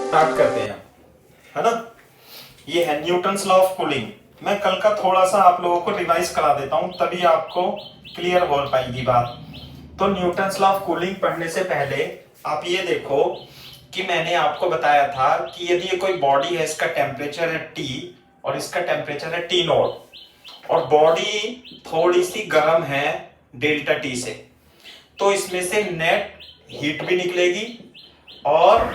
Start करते हैं, है ना। ये है न्यूटन्स लॉ ऑफ कूलिंग। मैं कल का थोड़ा सा आप लोगों को रिवाइज करा देता हूं, तभी आपको क्लियर हो पाएगी बात। तो न्यूटन्स लॉ ऑफ कूलिंग पढ़ने से पहले आप ये देखो कि मैंने आपको बताया था कि यदि ये कोई बॉडी है, इसका टेम्परेचर है T और इसका टेम्परेचर है T नॉट, और बॉडी थोड़ी सी गर्म है डेल्टा T से, तो इसमें से नेट हीट भी निकलेगी और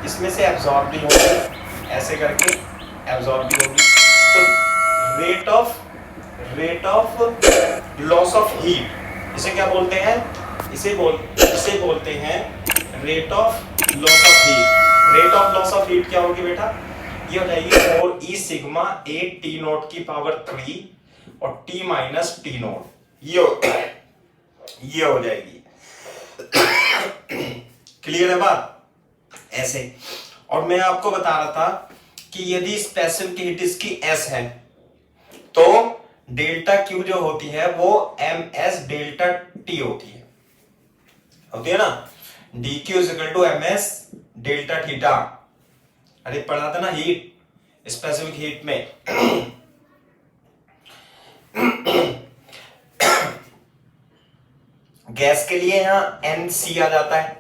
इसमें से एब्जॉर्ब भी होगी, ऐसे करके एब्जॉर्ब भी होगी। तो rate of loss of heat, इसे क्या बोलते हैं? इसे बोलते हैं rate of loss of heat. Rate of loss of heat क्या होगी बेटा? ये हो जाएगी 4e sigma a t not की पावर 3 और t माइनस टी नॉट, ये हो जाएगी। क्लियर है बात? ऐसे। और मैं आपको बता रहा था कि यदि स्पेसिफिक हीट इसकी S है तो डेल्टा Q जो होती है वो ms डेल्टा T होती है ना। dq is equal to ms delta theta. अरे पढ़ा था ना हीट, स्पेसिफिक हीट में। गैस के लिए यहां NC आ जाता है,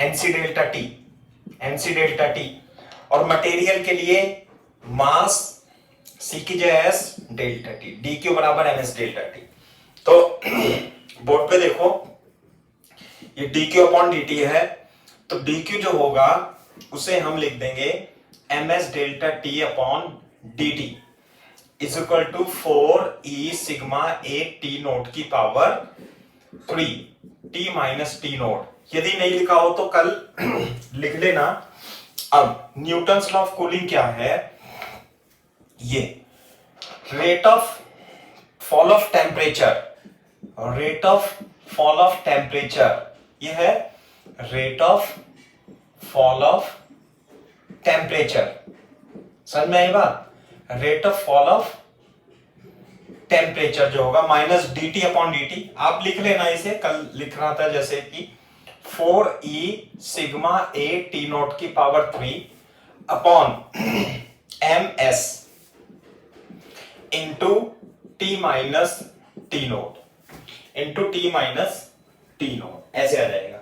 NC डेल्टा टी। और मटेरियल के लिए मास C की जगह S डेल्टा टी, dq बराबर ms डेल्टा टी। तो बोर्ड पे देखो, ये dq अपॉन dt है, तो dq जो होगा उसे हम लिख देंगे ms delta t upon dt is equal to 4e sigma a t nought की power 3 t minus T nought. यदि नहीं लिखा हो तो कल लिख लेना। अब न्यूटन्स लॉ ऑफ कूलिंग क्या है? ये rate of fall of temperature, ये है rate of fall of temperature. समझ में आई बात? Rate of fall of temperature जो होगा माइनस dt अपॉन dt, आप लिख लेना इसे, कल लिख रहा था जैसे कि 4e sigma a t not की power 3 upon ms into t minus T nought into t minus T nought, ऐसे आ जाएगा।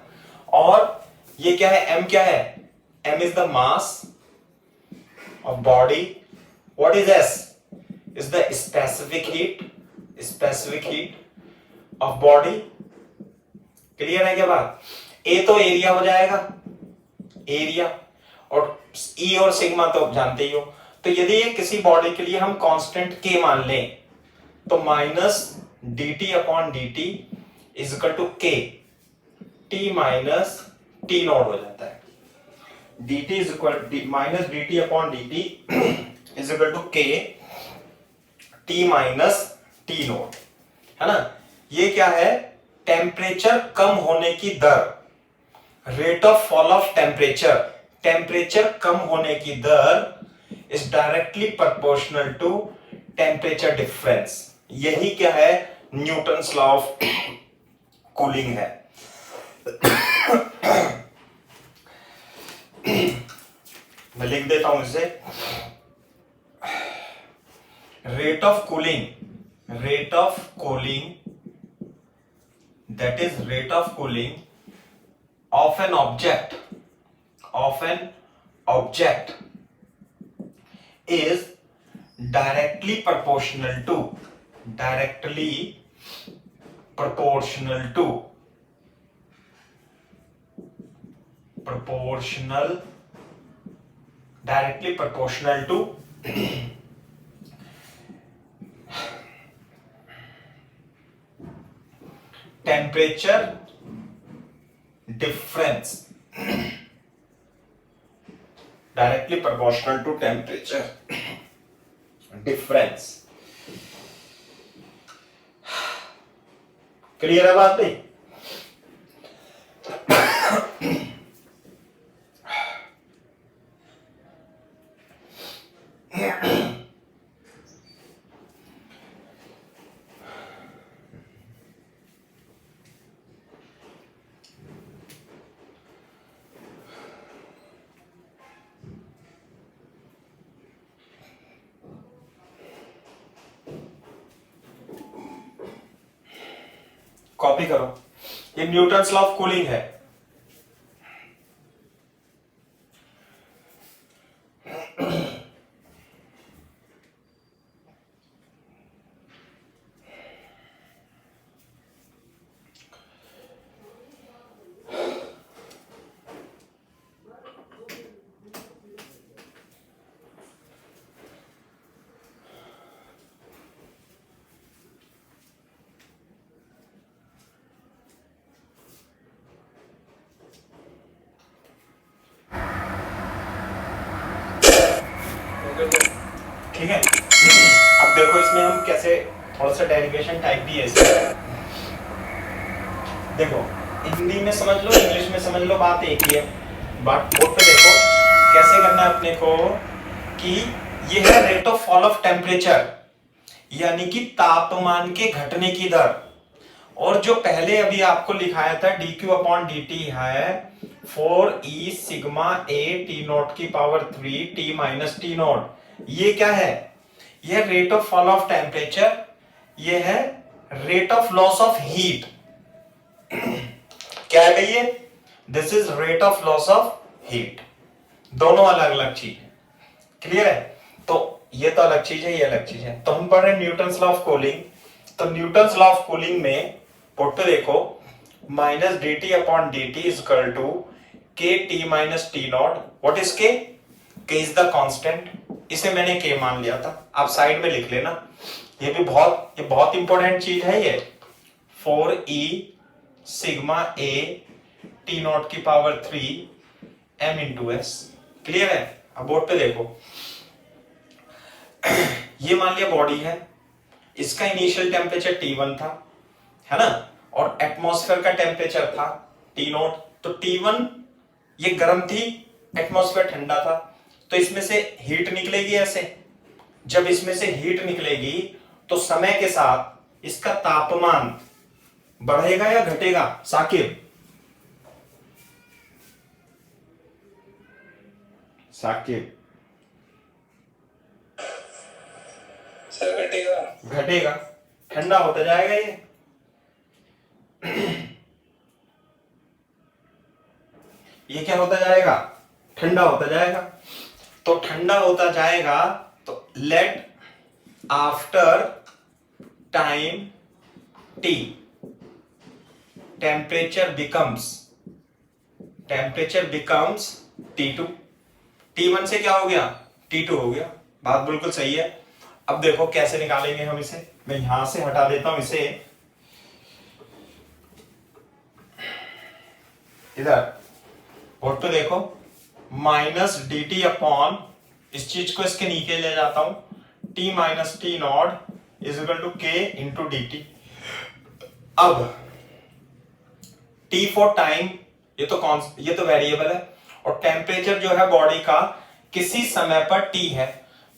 और ये क्या है? m क्या है? m is the mass of body. What is s? Is the specific heat of body. Clear है क्या बात? a तो एरिया हो जाएगा, एरिया, और E और सिग्मा तो जानते ही हो। तो यदि ये किसी बॉडी के लिए हम कांस्टेंट K मान लें तो minus dt upon dt is equal to K t minus T nought हो जाता है। dt is equal minus dt upon dt is equal to K t minus T nought, है ना। ये क्या है? टेम्परेचर कम होने की दर, rate of fall of temperature कम होने की दर is directly proportional to temperature difference. यही क्या है? न्यूटन्स लॉ ऑफ कूलिंग है। मैं लिख देता हूं इसे, rate of cooling that is rate of cooling of an object is directly proportional to temperature difference, directly proportional to temperature difference। Clear है बात नहीं? कॉपी करो, ये न्यूटन्स लॉ ऑफ कूलिंग है। ठीक है, अब देखो इसमें हम कैसे थोड़ा सा डेरिवेशन टाइप भी है इसमें। देखो हिंदी में समझ लो, इंग्लिश में समझ लो, बात एक ही है। बट बोर्ड पे देखो कैसे करना है अपने को कि ये है rate of fall of temperature, यानी कि तापमान के घटने की दर। और जो पहले अभी आपको लिखाया था dq अपॉन dt है 4e sigma a t not की power 3 t minus T nought. ये क्या है? ये rate of fall of temperature, ये है rate of loss of heat. क्या है भैया? This is rate of loss of heat. दोनों अलग अलग चीज है, क्लियर है? तो ये तो अलग चीज है, ये अलग चीज है। तो हम पढ़ रहे हैं न्यूटन्स लॉ ऑफ कूलिंग। तो न्यूटन्स लॉ ऑफ कूलिंग में पुट पे देखो minus D T upon D t is equal to K T minus T nought. What is K? K is the constant, इसे मैंने के मान लिया था, आप साइड में लिख लेना। ये बहुत इंपॉर्टेंट चीज है ये। 4e sigma a t nought की power 3 m into s. Clear है? अब बोर्ड पे देखो ये मान लिया बॉडी है, इसका इनिशियल टेम्परेचर T1 था, है ना, और एटमॉस्फेयर का टेम्परेचर था T नॉट। तो T1 ये गर्म थी, एटमॉस्फेयर ठंडा था, तो इसमें से हीट निकलेगी ऐसे। जब इसमें से हीट निकलेगी तो समय के साथ इसका तापमान बढ़ेगा या घटेगा? साकिब साकिब सर घटेगा। घटेगा, ठंडा होता जाएगा ये क्या होता जाएगा? ठंडा होता जाएगा। तो ठंडा होता जाएगा तो let after time T temperature becomes T2। T1 से क्या हो गया? T2 हो गया। बात बिल्कुल सही है। अब देखो कैसे निकालेंगे हम इसे। मैं यहां से हटा देता हूं इसे, इधर बोर्ड पे देखो माइनस डी टी अपॉन, इस चीज को इसके नीचे ले जाता हूं, T minus T naught is equal to K into D T. अब टी फॉर टाइम, ये तो वेरिएबल है, और टेम्परेचर जो है बॉडी का किसी समय पर टी है।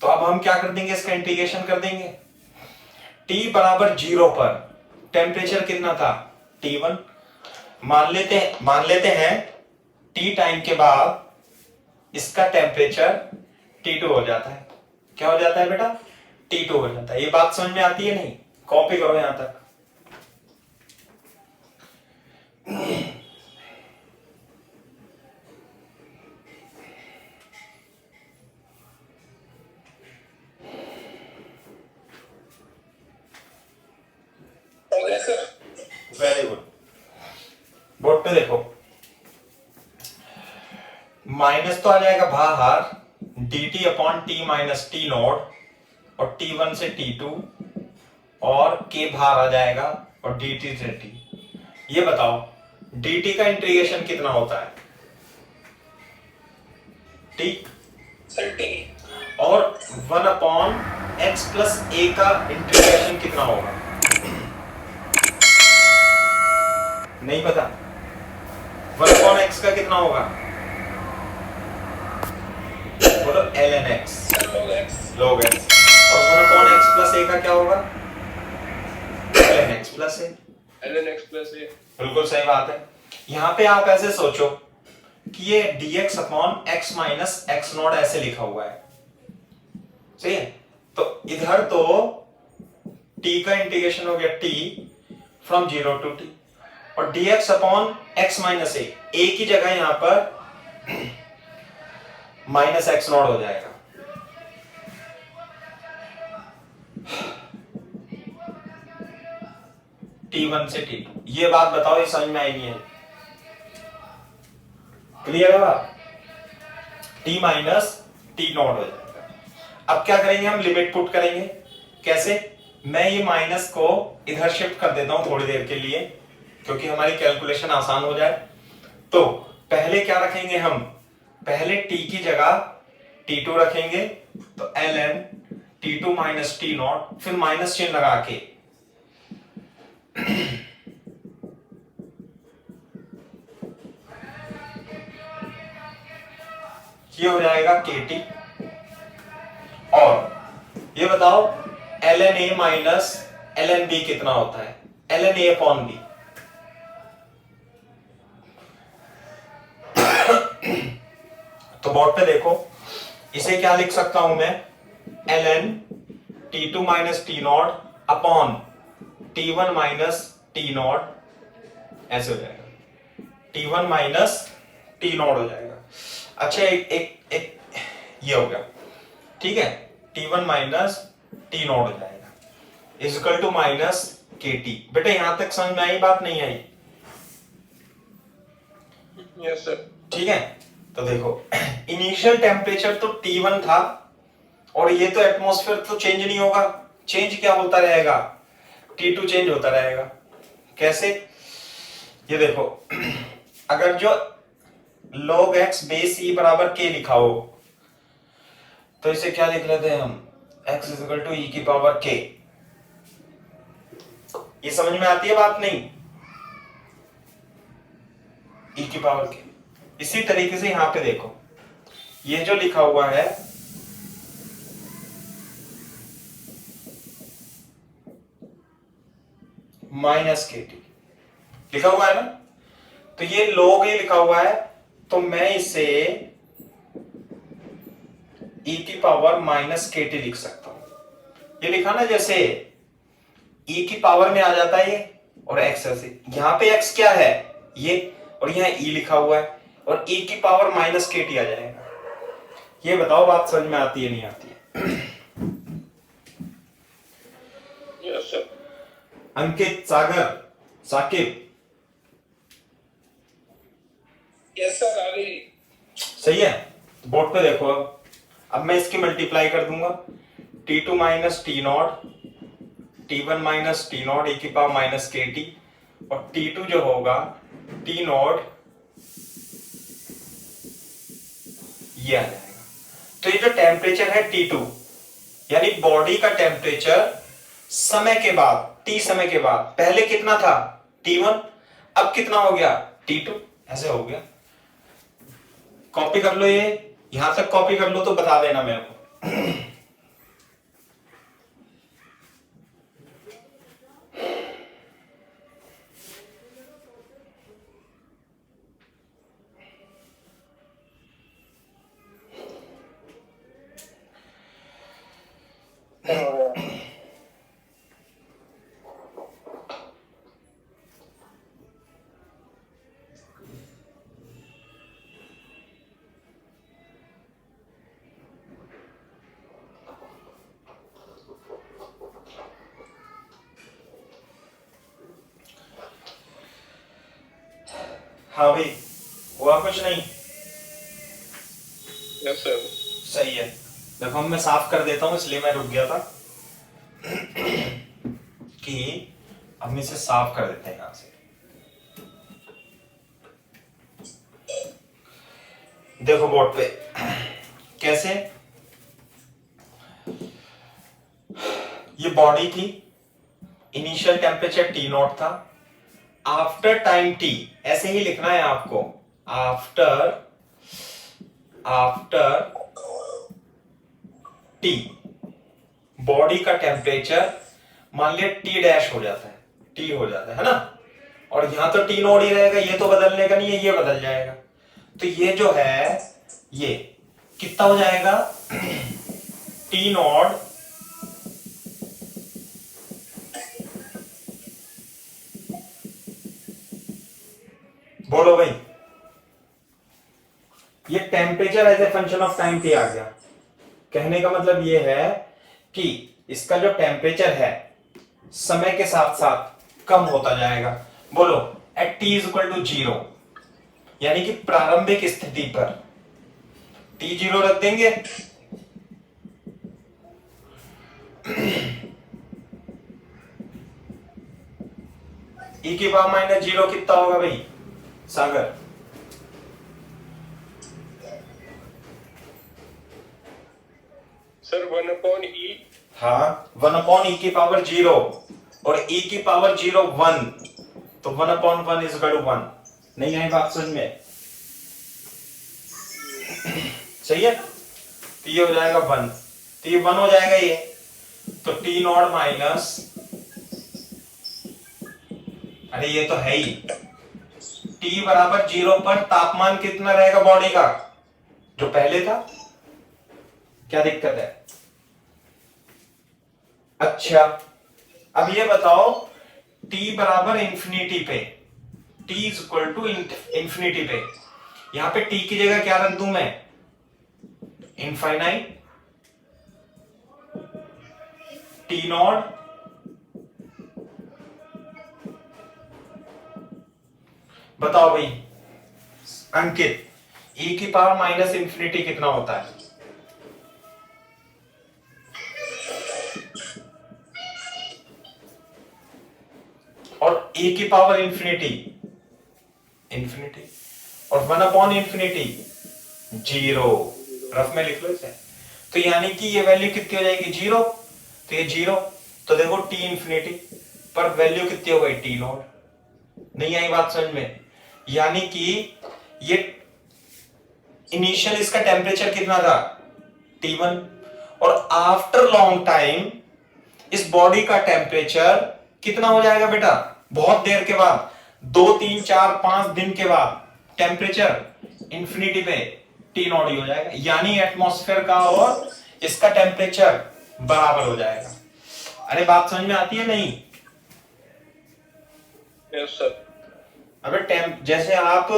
तो अब हम क्या कर देंगे? इसका इंटीग्रेशन कर देंगे। टी बराबर 0 पर टेम्परेचर कितना था? T1। मान लेते हैं टी टाइम के बाद इसका टेम्परेचर T2 हो जाता है। क्या हो जाता है बेटा? T2 हो जाता है। ये बात समझ में आती है? नहीं? कॉपी करो यहां तक। Very good. बोर्ड पे देखो माइनस तो आ जाएगा बाहर, dt upon T minus T not, और T1 से T2, और k बाहर आ जाएगा, और dt से t। ये बताओ dt का इंटीग्रेशन कितना होता है? t sir T. और 1 अपॉन x प्लस a का इंटीग्रेशन कितना होगा? नहीं पता? 1 अपॉन x का कितना होगा? बोलो ln x, log x। और 1 अपॉन x प्लस a का क्या होगा? ln x plus a। ln x plus a। बिल्कुल सही बात है। यहां पे आप ऐसे सोचो कि ये dx upon x minus x not ऐसे लिखा हुआ है, सही है? तो इधर तो t का इंटीग्रेशन हो गया t फ्रॉम 0 टू t, और dx अपॉन x माइनस ए की जगह यहां पर माइनस एक्स नॉट हो जाएगा। T1 से T2, ये बात बताओ, ये समझ में आई नहीं है? क्लियर है बात? T माइनस टी नॉट हो जाएगा। अब क्या करेंगे, हम लिमिट पुट करेंगे। कैसे? मैं ये माइनस को इधर शिफ्ट कर देता हूं थोड़ी देर के लिए, क्योंकि हमारी कैलकुलेशन आसान हो जाए। तो पहले क्या रखेंगे हम, पहले t की जगह t2 रखेंगे, तो ln t2 minus T not, फिर माइनस चिन्ह लगा के ये हो जाएगा kt। और ये बताओ ln a minus ln b कितना होता है, ln a अपॉन b। तो बोर्ड पे देखो, इसे क्या लिख सकता हूं मैं, ln t2 minus T not upon t1 minus T not, ऐसे हो जाएगा, t1 माइनस टी नॉट हो जाएगा। अच्छा एक ये हो गया, ठीक है, t1 माइनस टी नॉट हो जाएगा इजकल टू माइनस kt। बेटा यहां तक समझ में आई बात, नहीं आई? Yes sir. ठीक है, तो देखो इनिशियल टेम्परेचर तो T1 था, और ये तो एटमॉस्फेयर तो चेंज नहीं होगा, चेंज क्या होता रहेगा, T2 चेंज होता रहेगा। कैसे? ये देखो अगर जो log x बेस e बराबर k लिखा हो, तो इसे क्या लिख लेते हैं हम, x is equal to e की पावर k। ये समझ में आती है बात? नहीं, e की पावर k। इसी तरीके से यहां पे देखो, ये जो लिखा हुआ है माइनस के टी लिखा हुआ है ना, तो ये log a लिखा हुआ है, तो मैं इसे e की पावर माइनस के टी लिख सकता हूं। ये लिखा ना, जैसे e की पावर में आ जाता है ये, और x ऐसे, यहां पे x क्या है ये, और यहां e लिखा हुआ है, और e की पावर माइनस के टी आ जाएगा। ये बताओ बात समझ में आती है नहीं आती है? Yes sir. Ankit, Sagar, Saqib, yes sir, आ गई। सही है? बोर्ड पे देखो, अब मैं इसकी मल्टीप्लाई कर दूंगा, T2 minus T not, T1 minus T not e की पावर माइनस के टी, और T2 जो होगा टी नॉट, ये आ जाएगा। तो ये जो टेम्परेचर है T2, यानी बॉडी का टेम्परेचर समय के बाद, T समय के बाद, पहले कितना था T1, अब कितना हो गया T2, ऐसे हो गया। कॉपी कर लो, ये यहां तक कॉपी कर लो तो बता देना मेरे को। हाँ भाई, हुआ कुछ नहीं? Yes sir. सही है। देखो मैं साफ कर देता हूं, इसलिए मैं रुक गया था कि हम इसे साफ कर देते हैं यहां से। देखो बोर्ड पे कैसे, ये बॉडी थी, इनिशियल टेम्परेचर T नॉट था, आफ्टर टाइम T, ऐसे ही लिखना है आपको, आफ्टर T बॉडी का टेम्परेचर मान लिया T डैश हो जाता है, T हो जाता है ना, और यहां तो T नॉट ही रहेगा, ये तो बदलने का नहीं है, ये बदल जाएगा। तो ये जो है ये कितना हो जाएगा, T नॉट बोलो भाई, ये temperature as a function of time पे आ गया। कहने का मतलब ये है कि इसका जो टेम्परेचर है समय के साथ साथ कम होता जाएगा। बोलो at T is equal to 0, यानी कि प्रारंभिक स्थिति पर टी 0 रख देंगे। ई की पावर माइनस 0 कितना होगा भाई सागर? Sir 1/e। हाँ, 1/e की पावर 0 और e की पावर 0 1, तो 1/1 इज इक्वल टू 1। नहीं आई बात समझ में? सही है, तो ये हो जाएगा 1, तो ये 1 हो जाएगा ये, तो टी नॉट माइनस, अरे ये तो है ही, टी बराबर 0 पर तापमान कितना रहेगा बॉडी का? जो पहले था। क्या दिक्कत है? अच्छा, अब ये बताओ t बराबर इंफिनिटी पे, t is equal to infinity पे, यहां पे t की जगह क्या रख दूं मैं? इनफाइनाइट टी नॉट बताओ भाई अंकित, e की पावर माइनस इंफिनिटी कितना होता है? और e की पावर इंफिनिटी इंफिनिटी और 1/इंफिनिटी 0। रफ में लिख लो इसे। तो यानी कि ये वैल्यू कितनी हो जाएगी? 0, तो ये 0, तो देखो t इंफिनिटी पर वैल्यू कितनी हो गई? t not. नहीं आई बात समझ में? यानी कि ये इनिशियल इसका टेम्परेचर कितना था? T1, और आफ्टर लॉन्ग टाइम इस बॉडी का टेम्परेचर कितना हो जाएगा बेटा? बहुत देर के बाद, 2 3 4 5 दिन के बाद टेम्परेचर इंफिनिटी पे टी नॉट ही हो जाएगा, यानी एटमॉस्फेयर का और इसका टेम्परेचर बराबर हो जाएगा। अरे बात समझ में आती है नहीं? Yes sir. अबे जैसे आप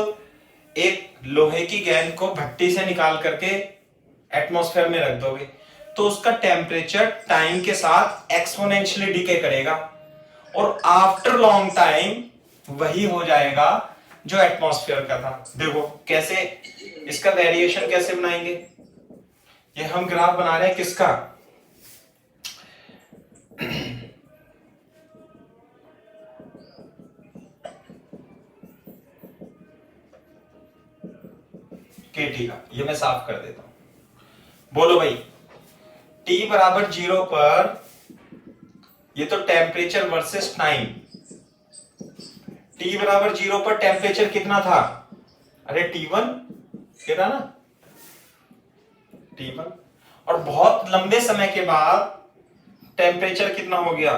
एक लोहे की गेंद को भट्टी से निकाल करके एटमॉस्फेयर में रख दोगे तो उसका टेम्परेचर टाइम के साथ एक्सपोनेंशियली डिके करेगा और आफ्टर लॉन्ग टाइम वही हो जाएगा जो एटमॉस्फेयर का था। देखो कैसे इसका वेरिएशन कैसे बनाएंगे, ये हम ग्राफ बना रहे हैं किसका? केटी का, ये मैं साफ कर देता हूं। बोलो भाई, t बराबर 0 पर ये तो टेम्परेचर वर्सेस टाइम, t बराबर 0 पर टेम्परेचर कितना था? अरे T1 ये था ना, T1, और बहुत लंबे समय के बाद टेम्परेचर कितना हो गया?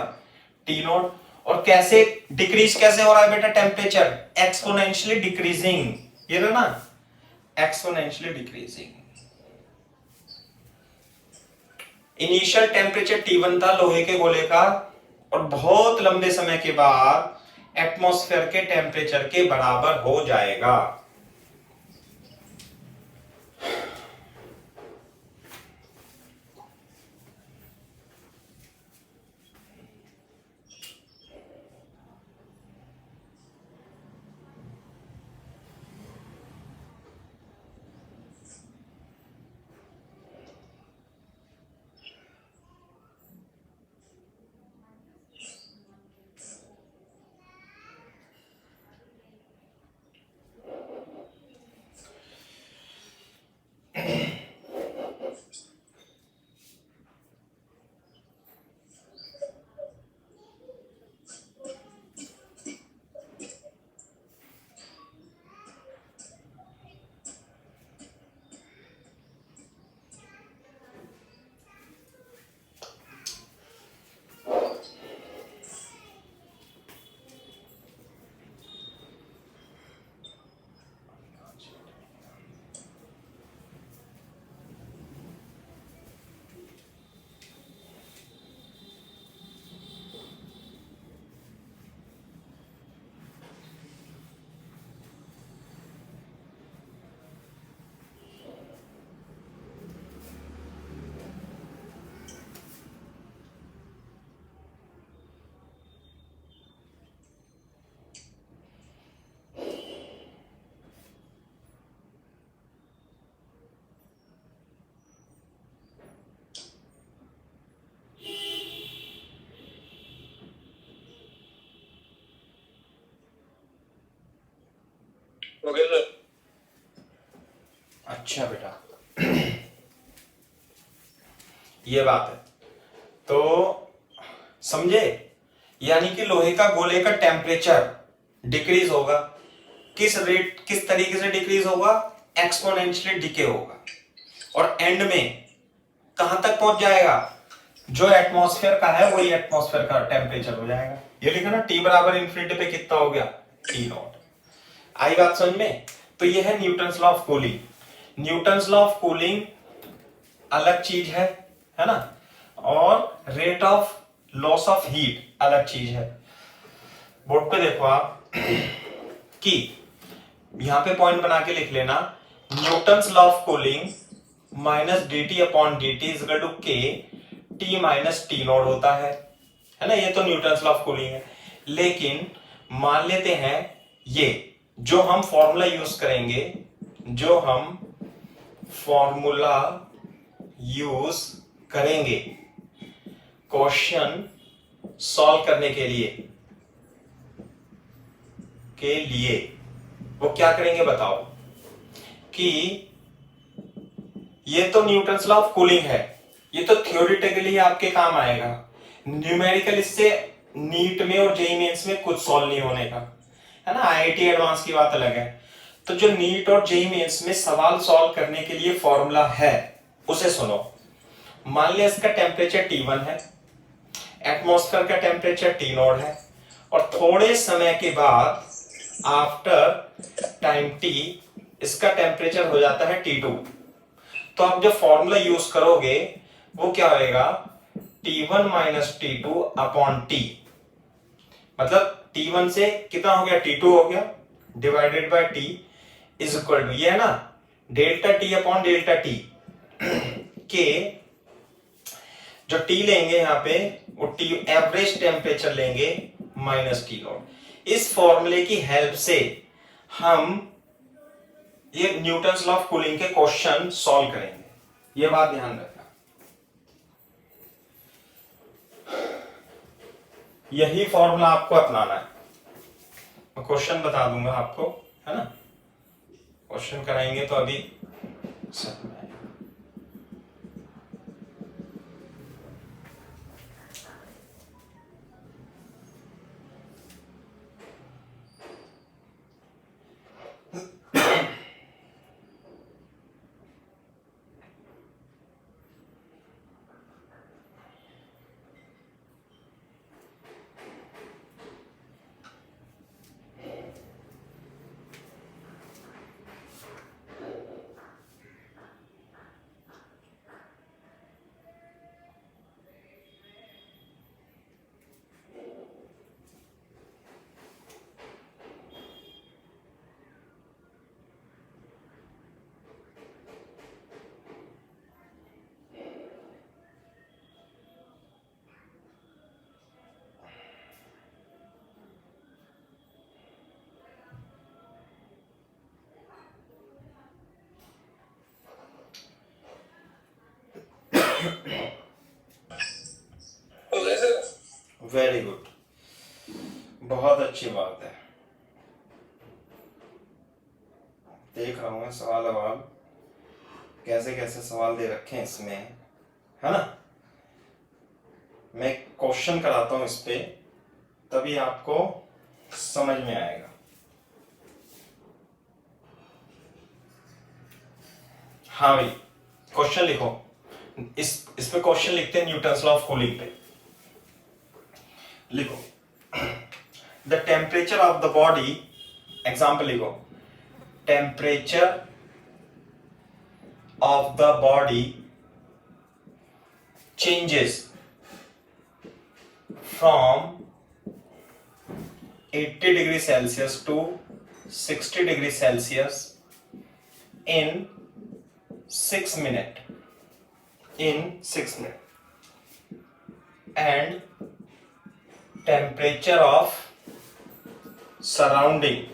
T not. और कैसे डिक्रीज कैसे हो रहा है बेटा टेम्परेचर? एक्सपोनेंशियली डिक्रीजिंग, ये था ना, exponentially decreasing. Initial temperature T1 था लोहे के गोले का, और बहुत लंबे समय के बाद एटमॉस्फेयर के टेम्परेचर के बराबर हो जाएगा। Okay sir. अच्छा बेटा, ये बात है। तो समझे, यानी कि लोहे का गोले का टेम्परेचर डिक्रीज होगा। किस रेट, किस तरीके से डिक्रीज होगा? एक्सपोनेंशियली डिके होगा, और एंड में कहां तक पहुंच जाएगा? जो एटमॉस्फेयर का है वही एटमॉस्फेयर का टेम्परेचर हो जाएगा। ये लिखा ना, टी बराबर इन्फिनिटी पे कितना हो गया? T not. आई बात समझ में? तो ये है Newton's law of cooling. Newton's law of cooling अलग चीज है ना, और rate of loss of heat अलग चीज है। बोर्ड पे देखो आप कि यहां पे पॉइंट बना के लिख लेना, Newton's law of cooling minus D T upon D T is equal to K T minus T naught होता है ना। ये तो न्यूटन्स लॉ ऑफ कूलिंग है। लेकिन मान लेते हैं ये जो हम फॉर्मूला यूज करेंगे, जो हम फॉर्मूला यूज करेंगे क्वेश्चन सॉल्व करने के लिए वो क्या करेंगे बताओ? कि ये तो न्यूटन्स लॉ ऑफ कूलिंग है, ये तो थियोरिटिकली आपके काम आएगा। न्यूमेरिकल इससे नीट में और जेईई मेंस में कुछ सॉल्व नहीं होने का, है ना। आईआईटी एडवांस की बात अलग है। तो जो नीट और जेईई मेंस में सवाल सॉल्व करने के लिए फॉर्मूला है उसे सुनो। मान लिया इसका टेम्परेचर T1 है, एटमॉस्फेयर का टेम्परेचर T नॉट है, और थोड़े समय के बाद आफ्टर टाइम T इसका टेम्परेचर हो जाता है T2। तो आप जब फॉर्मूला यूज करोगे वो क्या होएगा? T1 minus T2 upon T, मतलब T1 से कितना हो गया? T2 हो गया, divided by T is equal to, ये है ना, delta T upon delta T के जो T लेंगे यहां पे वो T एवरेज टेम्परेचर लेंगे माइनस T नॉट। इस फॉर्मूले की हेल्प से हम ये न्यूटन्स लॉ ऑफ कूलिंग के क्वेश्चन सॉल्व करेंगे। ये बात ध्यान रखना। यही फॉर्मूला आपको अपनाना है। मैं क्वेश्चन बता दूंगा आपको, है ना। क्वेश्चन कराएंगे तो अभी सब में आएगा। Okay sir. वेरी गुड, बहुत अच्छी बात है। देख रहा हूं मैं सवाल अवाल कैसे कैसे सवाल दे रखे हैं इसमें, है ना। मैं क्वेश्चन कराता हूं इस पे, तभी आपको समझ में आएगा। हाँ भाई, क्वेश्चन लिखो। इस पे क्वेश्चन लिखते हैं न्यूटन्स लॉ ऑफ कूलिंग पे। लिखो, the temperature of the body, example लिखो, temperature of the body changes from 80 degree Celsius to 60 degree Celsius in 6 minutes, and temperature of surrounding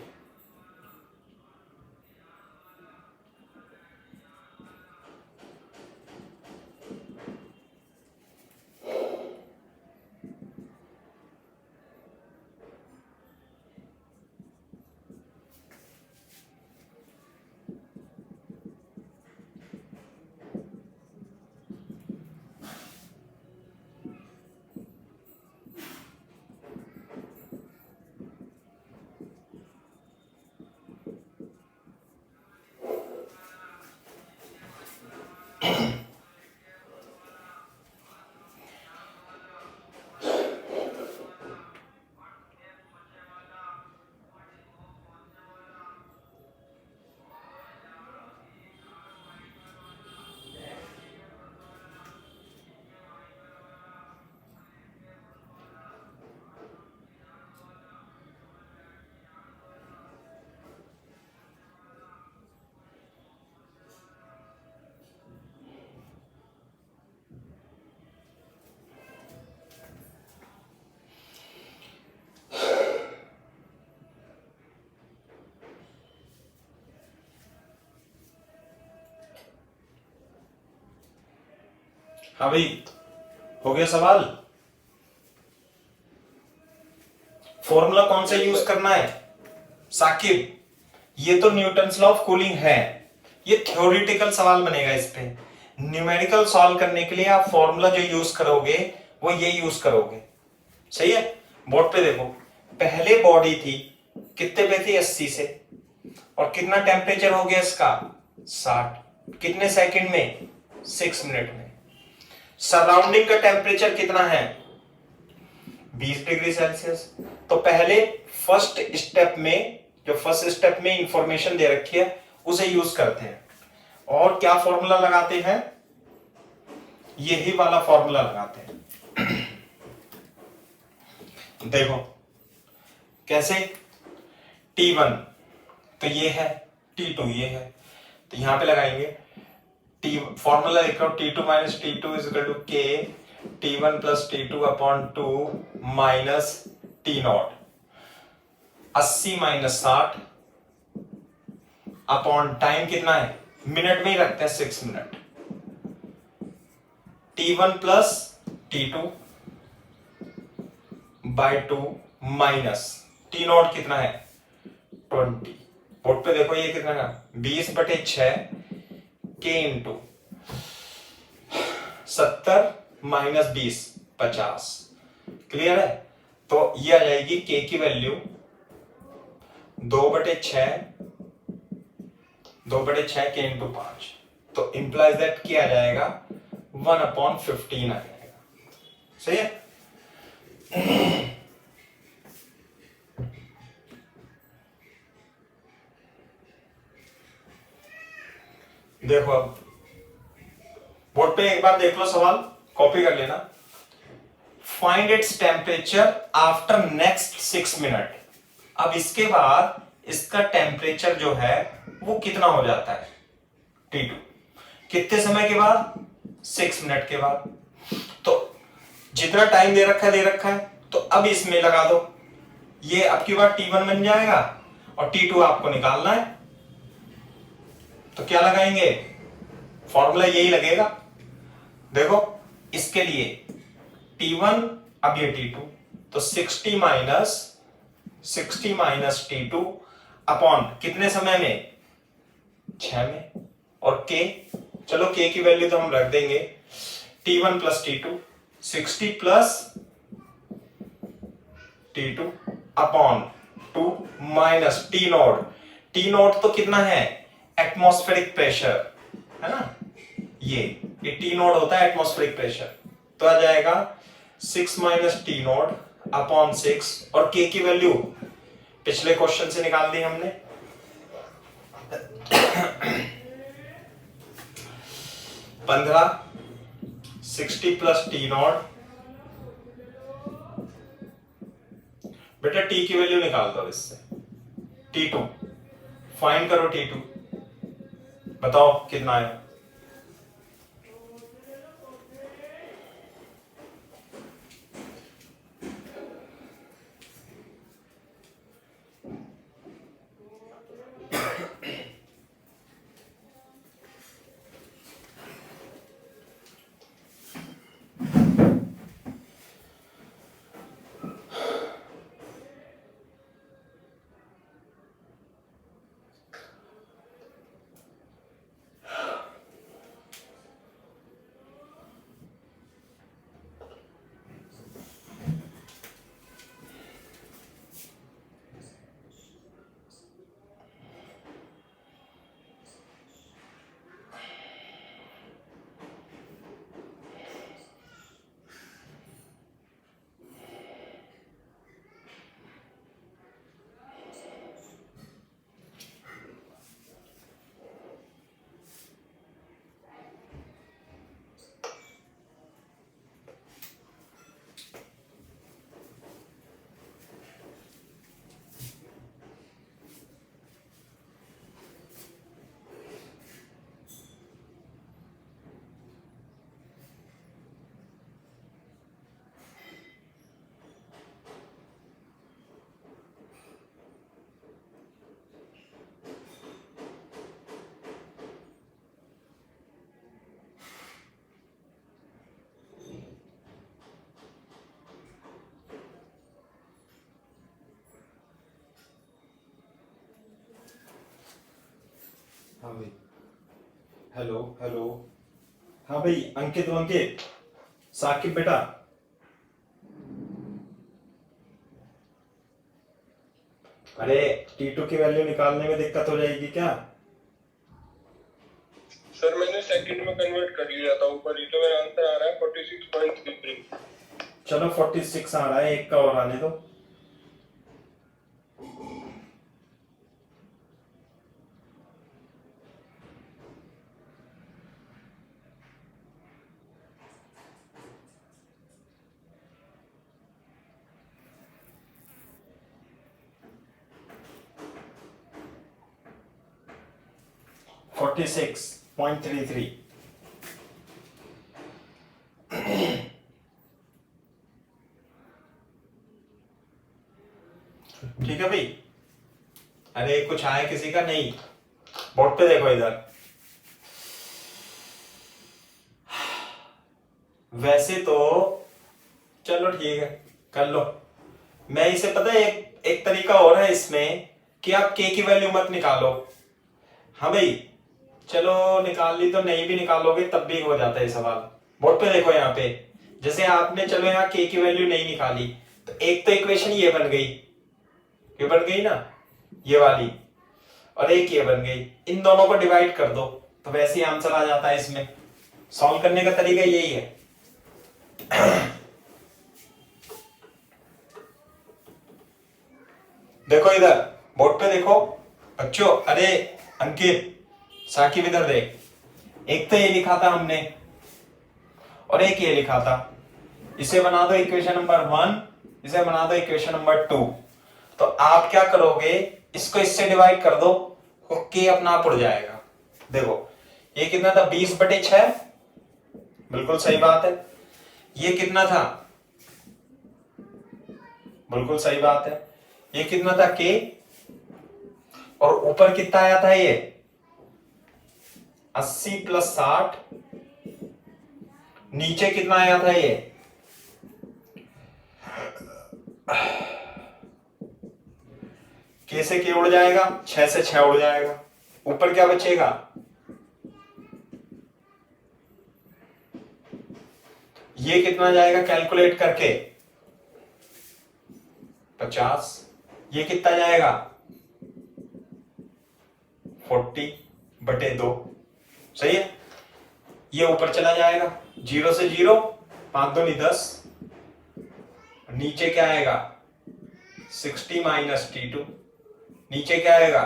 हाँ भाई, हो गया सवाल। फॉर्मूला कौन सा Yes, यूज sir. करना है साकिब? ये तो न्यूटन्स लॉ ऑफ कूलिंग है, ये थ्योरेटिकल सवाल बनेगा। इस पे न्यूमेरिकल सॉल्व करने के लिए आप फॉर्मूला जो यूज करोगे वो ये यूज करोगे। सही है। बोर्ड पे देखो, पहले बॉडी थी कितने पे थी? 80 से, और कितना टेम्परेचर हो गया इसका? 60। कितने सेकंड में? 6 मिनट में। सराउंडिंग का टेम्परेचर कितना है? 20 डिग्री सेल्सियस। तो पहले फर्स्ट स्टेप में, जो फर्स्ट स्टेप में इंफॉर्मेशन दे रखी है उसे यूज करते हैं, और क्या फॉर्मूला लगाते हैं? यही वाला फॉर्मूला लगाते हैं। देखो कैसे, T1 तो ये है, T2 ये है, तो यहां पे लगाएंगे टी, फॉर्मूला लिख रहा हूं, T2 minus T2 is equal to K T1 plus T2 upon 2 minus T0। 80 minus 60 upon time कितना है? मिनट में ही रखते हैं, 6 minute. T1 plus T2 bye 2 minus T0 कितना है? 20। बोर्ड पे देखो ये कितना का? 20/6 K इंटू 70 माइनस 20 50। क्लियर है? तो ये आ जाएगी K की वैल्यू 2/6 K इंटू 5। तो इंप्लाइज दैट क्या आ जाएगा? 1/15 आ जाएगा। सही है। देखो अब बोर्ड पे एक बार देख लो सवाल, कॉपी कर लेना। Find its temperature after next 6 minute. अब इसके बाद इसका टेम्परेचर जो है वो कितना हो जाता है? T2 कितने समय के बाद? 6 मिनट के बाद। तो जितना टाइम दे रखा है दे रखा है, तो अब इसमें लगा दो, ये अब की बार T1 बन जाएगा और T2 आपको निकालना है। तो क्या लगाएंगे? फॉर्मूला यही लगेगा। देखो इसके लिए T1 अब ये T2, तो 60 माइनस T2 अपॉन कितने समय में? 6 में। और K, चलो K की वैल्यू तो हम रख देंगे, T1 plus T2 60 plus T2 upon 2 minus T0 तो कितना है? एटमॉस्फेरिक प्रेशर है ना, ये T0 होता है एटमॉस्फेरिक प्रेशर। तो आ जाएगा 6 माइनस T0 अपॉन 6, और K की वैल्यू पिछले क्वेश्चन से निकाल दी हमने। 15 60 प्लस T0। बेटा T की वैल्यू निकाल दो इससे। T2 फाइंड करो, T2 बताओ कितना है? हाँ भाई, हेलो हेलो। हाँ भाई, अंकित अंकित, साकिब बेटा। अरे T2 की वैल्यू निकालने में दिक्कत हो जाएगी क्या? सर मैंने सेकंड में कन्वर्ट कर लिया था, ऊपर ही तो मेरा आंसर आ रहा है 46.33। चलो 46 आ रहा है, एक का और आने दो। $46.33। ठीक है भाई। अरे कुछ आया किसी का? नहीं। बोर्ड पे देखो इधर। वैसे तो चलो ठीक है, कर लो। मैं इसे पता है, एक एक तरीका और है इसमें कि आप के की वैल्यू मत निकालो। हाँ भाई, चलो निकाल ली तो नहीं भी निकालोगे तब भी हो जाता है सवाल। बोर्ड पे देखो यहाँ पे, जैसे आपने चलो यहाँ के की वैल्यू नहीं निकाली, तो एक तो इक्वेशन ये बन गई, ये बन गई ना, ये वाली, और एक ये बन गई। इन दोनों को डिवाइड कर दो तो वैसे ही आंसर आ जाता है। इसमें सॉल्व करने का तरीका यही है। देखो इधर, बोर्ड पे देखो बच्चों। अरे अंकित, साकिब इधर देख। एक तो ये लिखा था हमने और एक ये लिखा था। इसे बना दो इक्वेशन नंबर 1, इसे बना दो इक्वेशन नंबर 2। तो आप क्या करोगे, इसको इससे डिवाइड कर दो, के अपना आप उड़ जाएगा। देखो ये कितना था, 20/6। बिल्कुल सही बात है। ये कितना था, बिल्कुल सही बात है। ये कितना था, के, और ऊपर कितना आया था ये 80 + 60। नीचे कितना आया था ये, के से के उड़ जाएगा, 6 से 6 उड़ जाएगा, ऊपर क्या बचेगा, ये कितना जाएगा कैलकुलेट करके 50। ये कितना जाएगा 40/2। सही है। ये ऊपर चला जाएगा, 0 से 0, 5 दूनी 10। नीचे क्या आएगा 60 - T2। नीचे क्या आएगा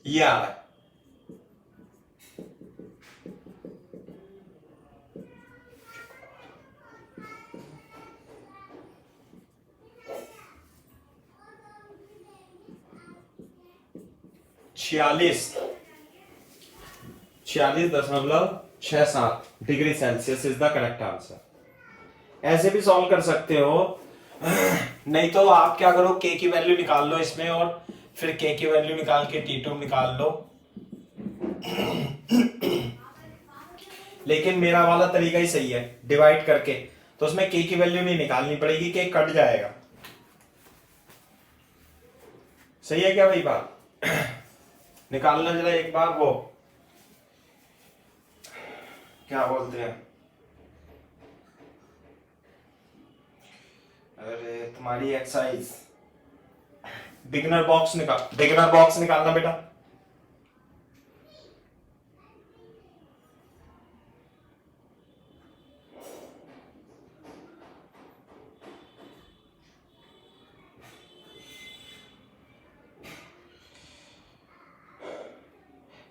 ये आ रहा है। छियालीस 46.67 degree Celsius is the correct answer. ऐसे भी सॉल्व कर सकते हो, नहीं तो आप क्या करो, के की वैल्यू निकाल लो इसमें, और फिर के की वैल्यू निकाल के T2 निकाल लो। लेकिन मेरा वाला तरीका ही सही है, डिवाइड करके, तो उसमें के की वैल्यू नहीं निकालनी पड़ेगी, के कट जाएगा। सही है क्या भाई बात? निकालना जरा एक बार, वो क्या बोलते हैं, अरे तुम्हारी एक्सरसाइज, बिगिनर बॉक्स निकालना बेटा।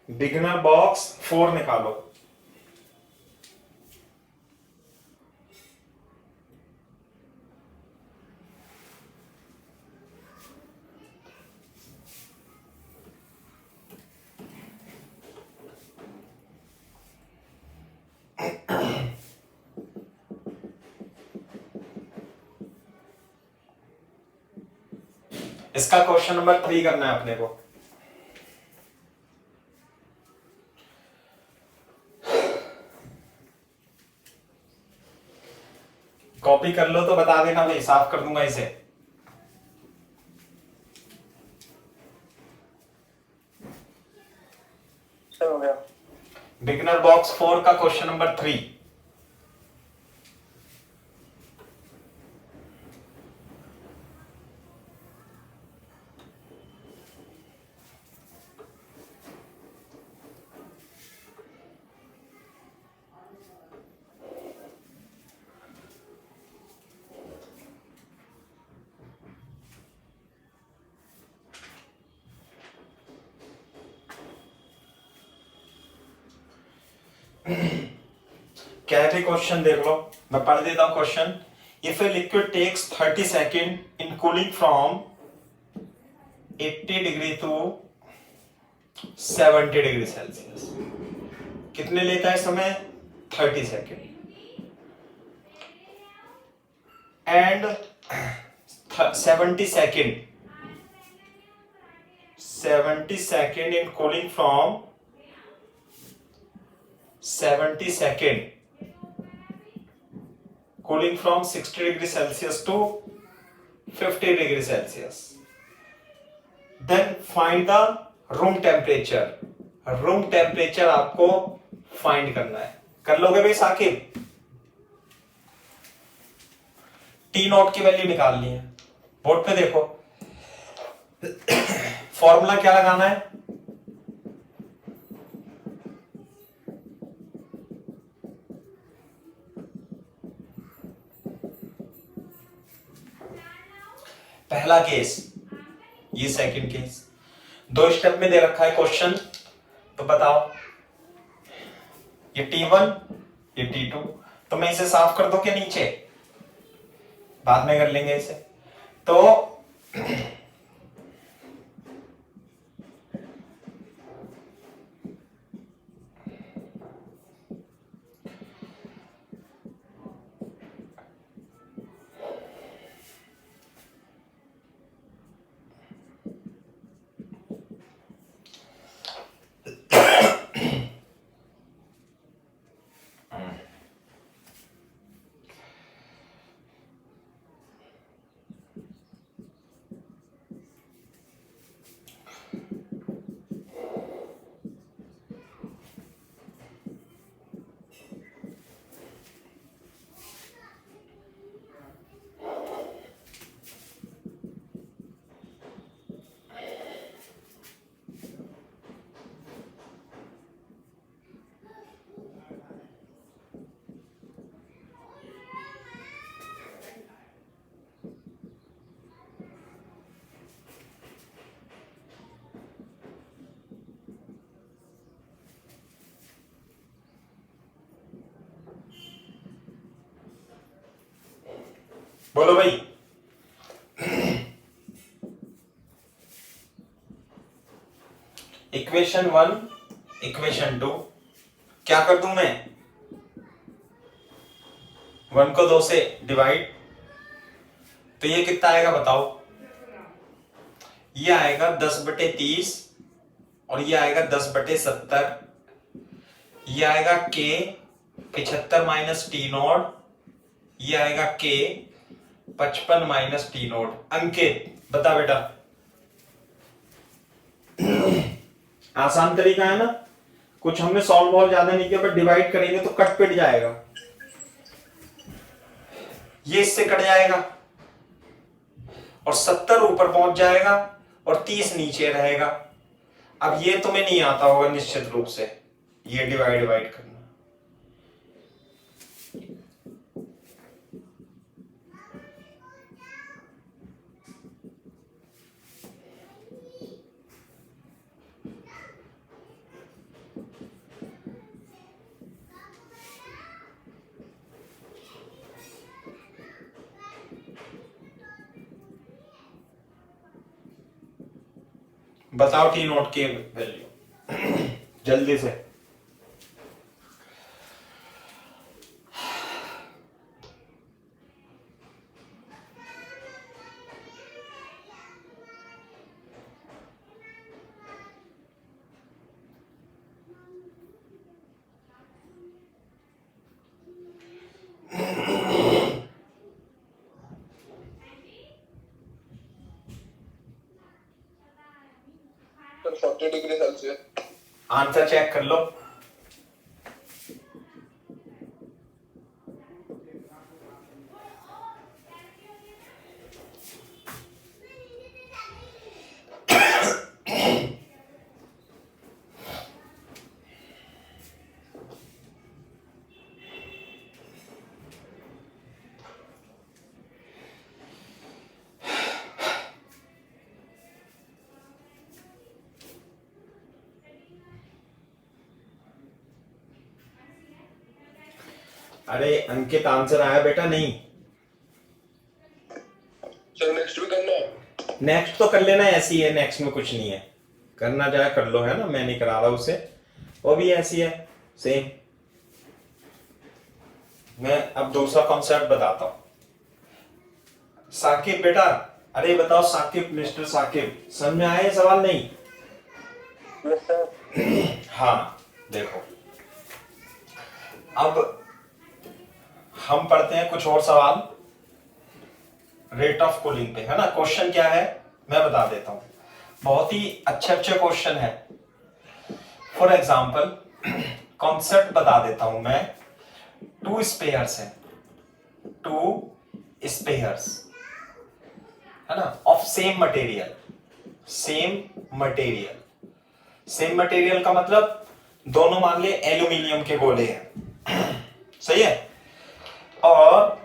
बिगिनर बॉक्स 4 निकालो। इसका क्वेश्चन नंबर 3 करना है अपने को। कॉपी कर लो तो बता देना भाई, साफ कर दूंगा इसे। सर हो गया। बिगिनर बॉक्स 4 का क्वेश्चन नंबर 3। क्या है क्वेश्चन देख लो, मैं पढ़ देता हूं question. If a liquid takes 30 second in cooling from 80 degree to 70 degree Celsius, कितने लेता है समय? 30 second. And 70 second in cooling from 70 second cooling from 60 degree Celsius to 50 degree Celsius. Then find the room temperature. Room temperature आपको find करना है। कर लोगे भाई साकिब? टी नॉट की वैल्यू निकालनी है। बोर्ड पे देखो, फॉर्मूला क्या लगाना है? पहला केस, ये सेकंड केस, 2 स्टेप में दे रखा है क्वेश्चन। तो बताओ, ये T1 ये T2, तो मैं इसे साफ कर दूं क्या नीचे? बाद में कर लेंगे इसे। तो बोलो भाई, इक्वेशन 1 इक्वेशन 2 क्या कर दूं मैं? 1 को 2 से डिवाइड, तो ये कितना आएगा बताओ? ये आएगा 10/30 और ये आएगा 10/70। ये आएगा K 75 माइनस टी नॉट, ये आएगा K 55 माइनस टी नॉट। अंकित बता बेटा, आसान तरीका है ना? कुछ हमने सॉल्व बहुत ज्यादा नहीं किया, पर डिवाइड करेंगे तो कट पिट जाएगा। ये इससे कट जाएगा और 70 ऊपर पहुंच जाएगा और 30 नीचे रहेगा। अब ये तुम्हें नहीं आता होगा निश्चित रूप से, ये डिवाइड करना। बताओ टी नोट की वैल्यू जल्दी से। Sir 40 degree Celsius. Answer check कर लो। अरे अंकित आंसर आया बेटा? नहीं सर नेक्स्ट भी करना है? नेक्स्ट तो कर लेना, ऐसी है, नेक्स्ट में कुछ नहीं है, करना चाहे कर लो, है ना, मैं नहीं करा रहा उसे, वो भी ऐसी है सेम। मैं अब दूसरा कॉन्सेप्ट बताता हूं। साकिब बेटा, अरे बताओ साकिब, मिस्टर साकिब, समझ में आया ये सवाल? नहीं? Yes sir. हाँ देखो, अब हम पढ़ते हैं कुछ और सवाल रेट ऑफ कूलिंग पे, है ना। क्वेश्चन क्या है मैं बता देता हूं, बहुत ही अच्छे अच्छे क्वेश्चन है। फॉर एग्जाम्पल कॉन्सेप्ट बता देता हूं मैं। टू स्पेयर्स है, टू स्पेयर्स, है ना, of same material. Same material, same material का मतलब दोनों मान लिए एल्यूमिनियम के गोले हैं, सही है, और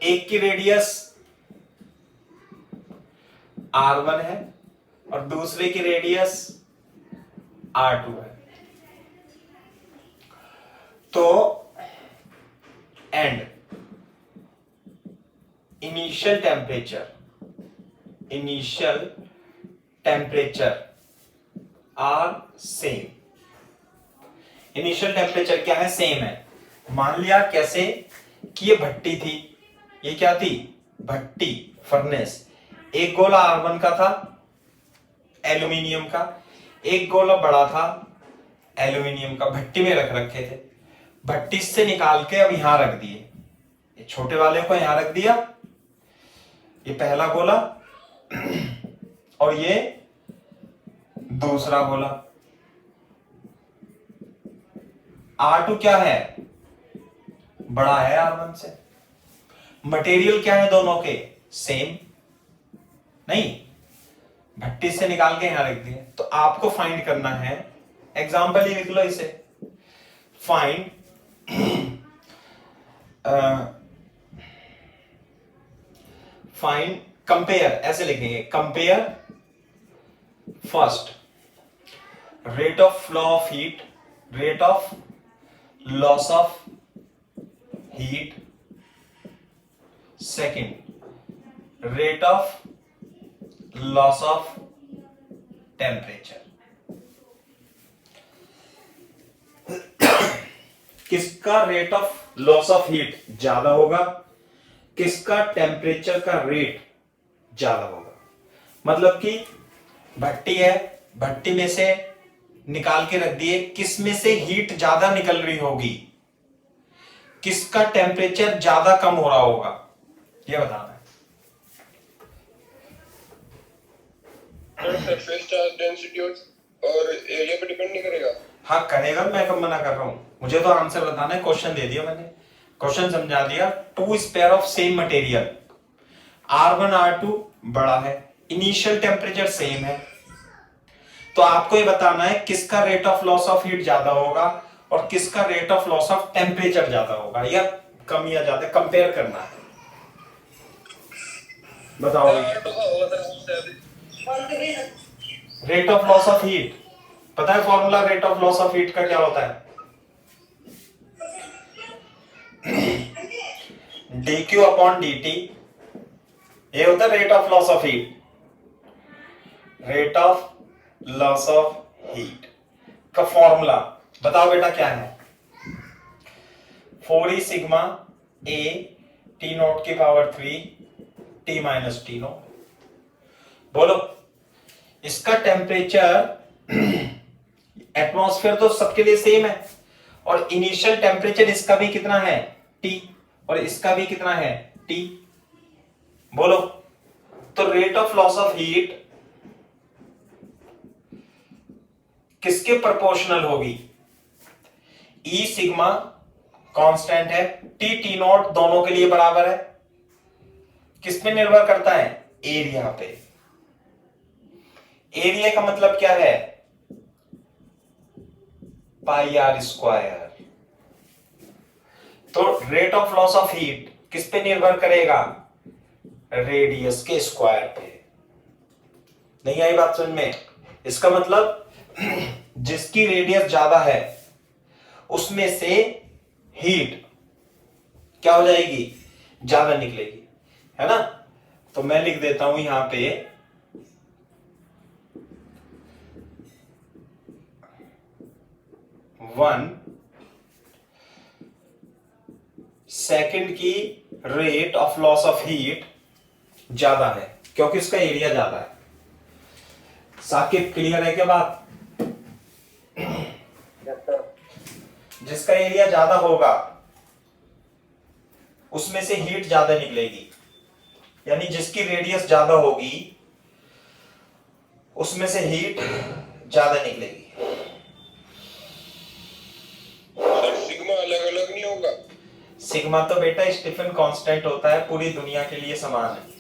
एक की रेडियस R1 है और दूसरे की रेडियस R2 है। तो and initial temperature are same. Initial temperature क्या है? सेम है। मान लिया कैसे कि ये भट्टी थी, ये क्या थी? भट्टी, फर्नेस। एक गोला R1 का था एल्यूमिनियम का, एक गोला बड़ा था एल्यूमिनियम का, भट्टी में रख रखे थे। भट्टी से निकाल के अब यहां रख दिए, ये छोटे वाले को यहां रख दिया, ये पहला गोला और ये दूसरा गोला। R2 क्या है? बड़ा है R1 से। मटेरियल क्या है दोनों के? सेम नहीं, भट्टी से निकाल के यहां रख दिए। तो आपको फाइंड करना है, एग्जांपल ही लिख लो इसे, फाइंड फाइंड कंपेयर, ऐसे लिखेंगे, compare first rate of flow of heat, rate of loss of heat, second rate of loss of temperature. किसका rate of loss of heat ज्यादा होगा, किसका टेम्परेचर का रेट ज्यादा होगा। मतलब कि भट्टी है, भट्टी में से निकाल के रख दिए, किस में से हीट ज्यादा निकल रही होगी, किसका टेम्परेचर ज्यादा कम हो रहा होगा, यह बताना है। सरफेस चार्ज डेंसिटी और एरिया पे डिपेंड नहीं करेगा? हाँ करेगा, मैं कब मना कर रहा हूं, मुझे तो आंसर बताना है। क्वेश्चन दे दिया मैंने, क्वेश्चन समझा दिया। Two sphere of same material, R1 R2 बड़ा है, इनिशियल टेम्परेचर सेम है, तो आपको ये बताना है किसका rate of loss of heat ज्यादा होगा और किसका rate of loss of temperature ज्यादा होगा, या कम या ज्यादा कंपेयर करना है। बताओ rate of loss of heat, पता है formula rate of loss of heat का क्या होता है? dq अपॉन dt, ये होता है rate of loss of heat. Rate of loss of heat का फॉर्मूला बताओ बेटा क्या है? 4e sigma a t not की power 3 t minus T nought. बोलो, इसका टेम्परेचर एटमॉस्फेयर तो सबके लिए सेम है, और इनिशियल टेम्परेचर इसका भी कितना है? T, और इसका भी कितना है? T। बोलो, तो rate of loss of heat किसके प्रोपोर्शनल होगी? ई सिग्मा कांस्टेंट है, टी टी नॉट दोनों के लिए बराबर है। किस पे निर्भर करता है? एरिया पे। एरिया का मतलब क्या है? पाई आर स्क्वायर। तो rate of loss of heat किस पे निर्भर करेगा? रेडियस के स्क्वायर पे। नहीं आई बात समझ में? इसका मतलब जिसकी रेडियस ज्यादा है उसमें से हीट क्या हो जाएगी? ज्यादा निकलेगी, है ना? तो मैं लिख देता हूं यहां पे 1 सेकेंड की rate of loss of heat ज्यादा है क्योंकि उसका एरिया ज्यादा है। साकिब क्लियर है क्या बात? जिसका एरिया ज्यादा होगा उसमें से हीट ज्यादा निकलेगी, यानी जिसकी रेडियस ज्यादा होगी उसमें से हीट ज्यादा निकलेगी। सर सिग्मा अलग अलग नहीं होगा? सिग्मा तो बेटा स्टीफन कांस्टेंट होता है, पूरी दुनिया के लिए समान है।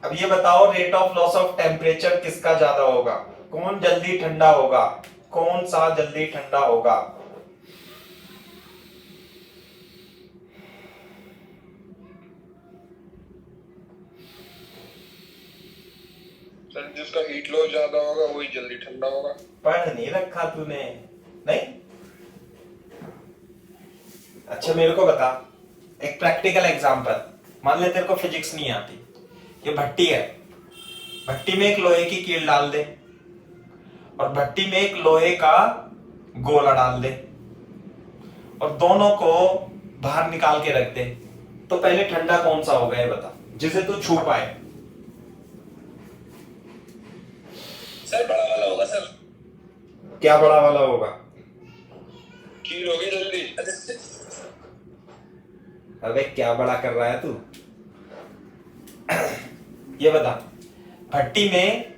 अब ये बताओ rate of loss of temperature किसका ज्यादा होगा? कौन जल्दी ठंडा होगा? कौन सा जल्दी ठंडा होगा? सर जिसका हीट लॉस ज्यादा होगा वही जल्दी ठंडा होगा। पढ़ नहीं रखा तूने? नहीं? अच्छा मेरे को बता एक प्रैक्टिकल एग्जांपल। मान ले तेरे को फिजिक्स नहीं आती, ये भट्टी है, भट्टी में एक लोहे की कील डाल दे और भट्टी में एक लोहे का गोला डाल दे और दोनों को बाहर निकाल के रख दे, तो पहले ठंडा कौन सा होगा ये बता, जिसे तू छू पाए। सर बड़ा वाला होगा सर। क्या बड़ा वाला होगा? कील होगी जल्दी। अबे क्या बड़ा कर रहा है तू? ये बता, भट्टी में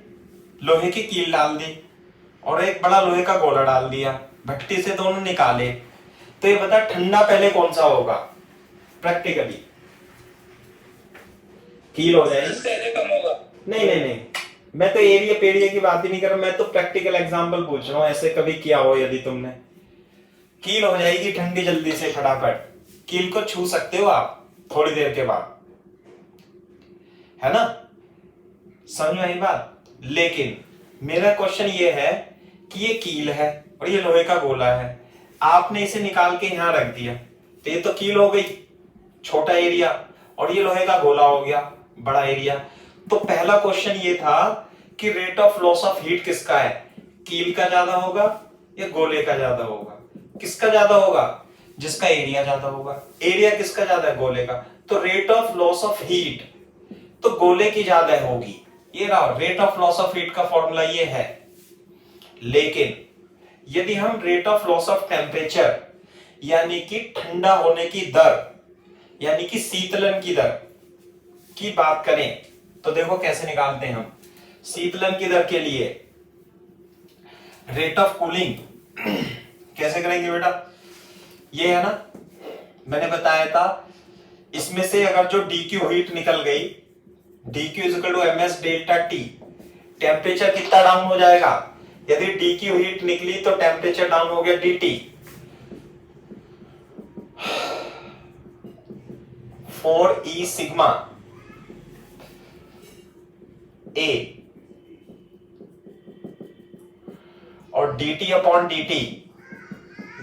लोहे की कील डाल दी और एक बड़ा लोहे का गोला डाल दिया, भट्टी से दोनों निकाले, तो ये बता ठंडा पहले कौन सा होगा? प्रैक्टिकली कील हो जाएगी। कम होगा। नहीं नहीं नहीं, मैं तो एरिया पेरिया की बात ही नहीं कर रहा, मैं तो प्रैक्टिकल एग्जांपल पूछ रहा हूं। ऐसे कभी किया हो यदि तुमने? कील हो जाएगी ठंडी जल्दी से, फटाफट। कील को छू सकते हो आप थोड़ी देर के बाद, है ना? समझ में आई बात? लेकिन मेरा क्वेश्चन ये है कि ये कील है और ये लोहे का गोला है, आपने इसे निकाल के यहां रख दिया, तो ये तो कील हो गई छोटा एरिया और ये लोहे का गोला हो गया बड़ा एरिया। तो पहला क्वेश्चन ये था कि rate of loss of heat किसका है? कील का ज्यादा होगा या गोले का ज्यादा होगा? किसका ज्यादा होगा? जिसका एरिया ज्यादा होगा। एरिया किसका ज्यादा है? गोले का। तो rate of loss of heat तो गोले की ज्यादा होगी। ये रहा rate of loss of heat का फॉर्मूला ये है। लेकिन यदि हम rate of loss of temperature यानी कि ठंडा होने की दर यानी कि शीतलन की दर की बात करें तो देखो कैसे निकालते हैं हम। शीतलन की दर के लिए रेट ऑफ कूलिंग कैसे करेंगे बेटा? ये है ना, मैंने बताया था, इसमें से अगर जो dq हीट निकल गई, dq is equal to ms delta t, temperature कितना डाउन हो जाएगा? यदि dq हीट निकली तो टेम्परेचर डाउन हो गया dt। 4e सिग्मा a और dt अपॉन dt,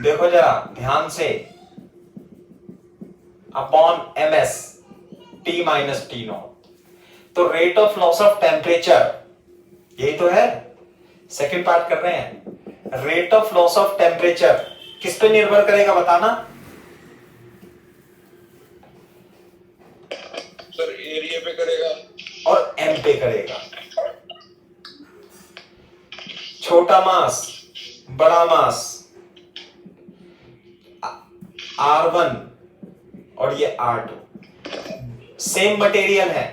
देखो जरा ध्यान से, upon ms t minus T naught. तो rate of loss of temperature यही तो है, सेकंड पार्ट कर रहे हैं। Rate of loss of temperature किस पे निर्भर करेगा बताना? पे करेगा। छोटा मास बड़ा मास R1 और ये R2 सेम मटेरियल है,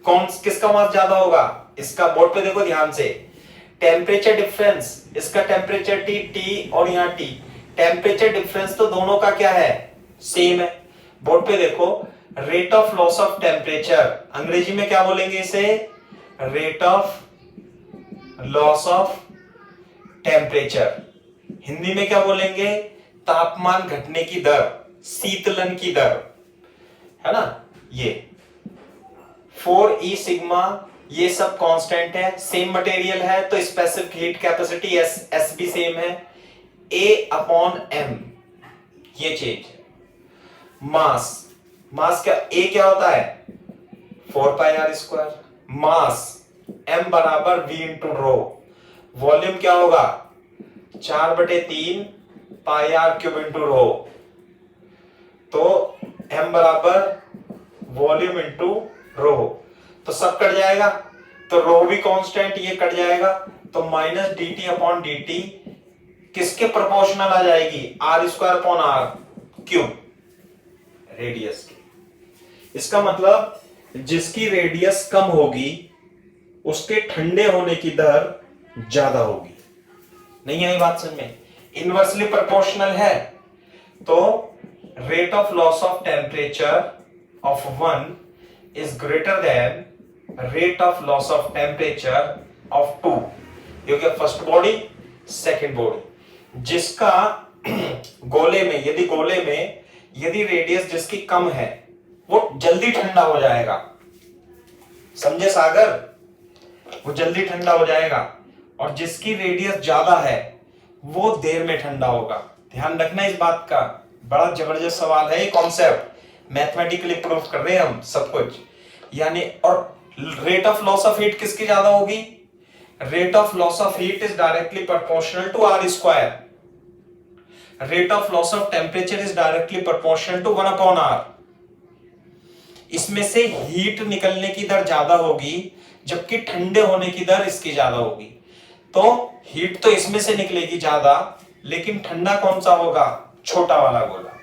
कौन किसका मास ज्यादा होगा? इसका। बोर्ड पे देखो ध्यान से, टेम्परेचर डिफरेंस, इसका टेम्परेचर T और यहाँ T, टेम्परेचर डिफरेंस तो दोनों का क्या है? सेम है। बोर्ड पे देखो, rate of loss of temperature, अंग्रेजी में क्या बोलेंगे इसे? Rate of loss of temperature. Hindi में क्या बोलेंगे? तापमान घटने की दर, शीतलन की दर, है ना। ये 4E सिग्मा, ये सब कांस्टेंट है, सेम मटेरियल है तो स्पेसिफिक हीट कैपेसिटी एस भी सेम है, A/M ये चेंज है। मास, मास क्या, A क्या होता है? 4πr², मास M बराबर V इंटू रो, वॉल्यूम क्या होगा? 4/3 πr³ इंटू रो, तो M बराबर वॉल्यूम इंटू रो, तो सब कट जाएगा, तो रो भी कांस्टेंट, ये कट जाएगा, तो माइनस dt/dt किसके प्रोपोर्शनल आ जाएगी? R²/r³ रेडियस की। इसका मतलब जिसकी रेडियस कम होगी उसके ठंडे होने की दर ज्यादा होगी। नहीं आई बात समझ में? इनवर्सली प्रोपोर्शनल है तो rate of loss of temperature of one is greater than rate of loss of temperature of two. क्योंकि फर्स्ट बॉडी सेकेंड बॉडी, जिसका गोले में यदि रेडियस जिसकी कम है वो जल्दी ठंडा हो जाएगा, समझे सागर? वो जल्दी ठंडा हो जाएगा, और जिसकी रेडियस ज्यादा है वो देर में ठंडा होगा। ध्यान रखना इस बात का, बड़ा जबरदस्त सवाल है ये, कॉन्सेप्ट मैथमेटिकली प्रूव कर रहे हैं हम सब कुछ। यानी और rate of loss of heat किसकी ज्यादा होगी? Rate of loss of heat is directly proportional to R², rate of loss of temperature is directly proportional to 1/r। इसमें से हीट निकलने की दर ज्यादा होगी जबकि ठंडे होने की दर इसकी ज्यादा होगी, तो हीट तो इसमें से निकलेगी ज्यादा, लेकिन ठंडा कौन सा होगा? छोटा वाला गोला।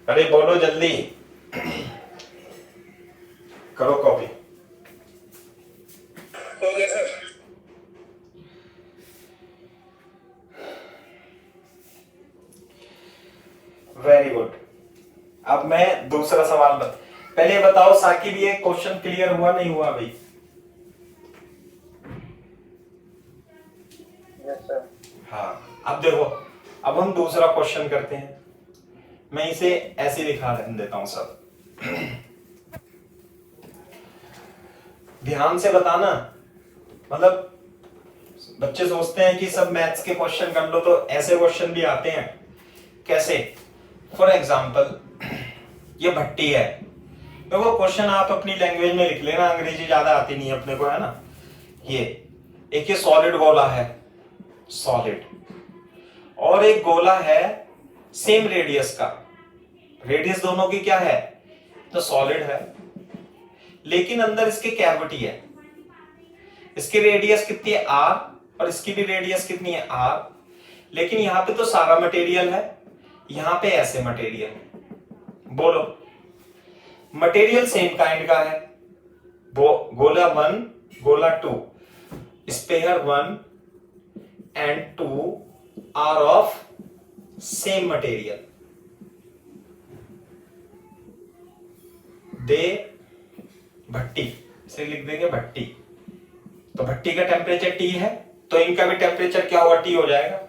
अरे बोलो जल्दी, करो कॉपी। हो गया सर। Very good. अब मैं दूसरा सवाल पहले बताओ साकिब, ये क्वेश्चन क्लियर हुआ नहीं हुआ अभी? Yes sir. हाँ, अब देखो, अब हम दूसरा क्वेश्चन करते हैं। मैं इसे ऐसे दिखा देता हूं सब, ध्यान से बताना। मतलब बच्चे सोचते हैं कि सब मैथ्स के क्वेश्चन कर लो, तो ऐसे क्वेश्चन भी आते हैं। कैसे? फॉर एग्जाम्पल ये भट्टी है, देखो क्वेश्चन आप अपनी लैंग्वेज में लिख लेना, अंग्रेजी ज्यादा आती नहीं है अपने को, है ना। ये सॉलिड गोला है, सॉलिड, और एक गोला है सेम रेडियस का, रेडियस दोनों की क्या है? तो सॉलिड है, लेकिन अंदर इसके कैविटी है। इसकी रेडियस कितनी है? R, और इसकी भी रेडियस कितनी है? R, लेकिन यहां पे तो सारा मटेरियल है, यहां पे ऐसे मटेरियल है। बोलो, मटेरियल सेम काइंड का है, गोला 1 गोला 2, sphere 1 and 2 are of same material, दे भट्टी, इसे लिख देंगे भट्टी। तो भट्टी का टेम्परेचर T है, तो इनका भी टेम्परेचर क्या होगा? T हो जाएगा।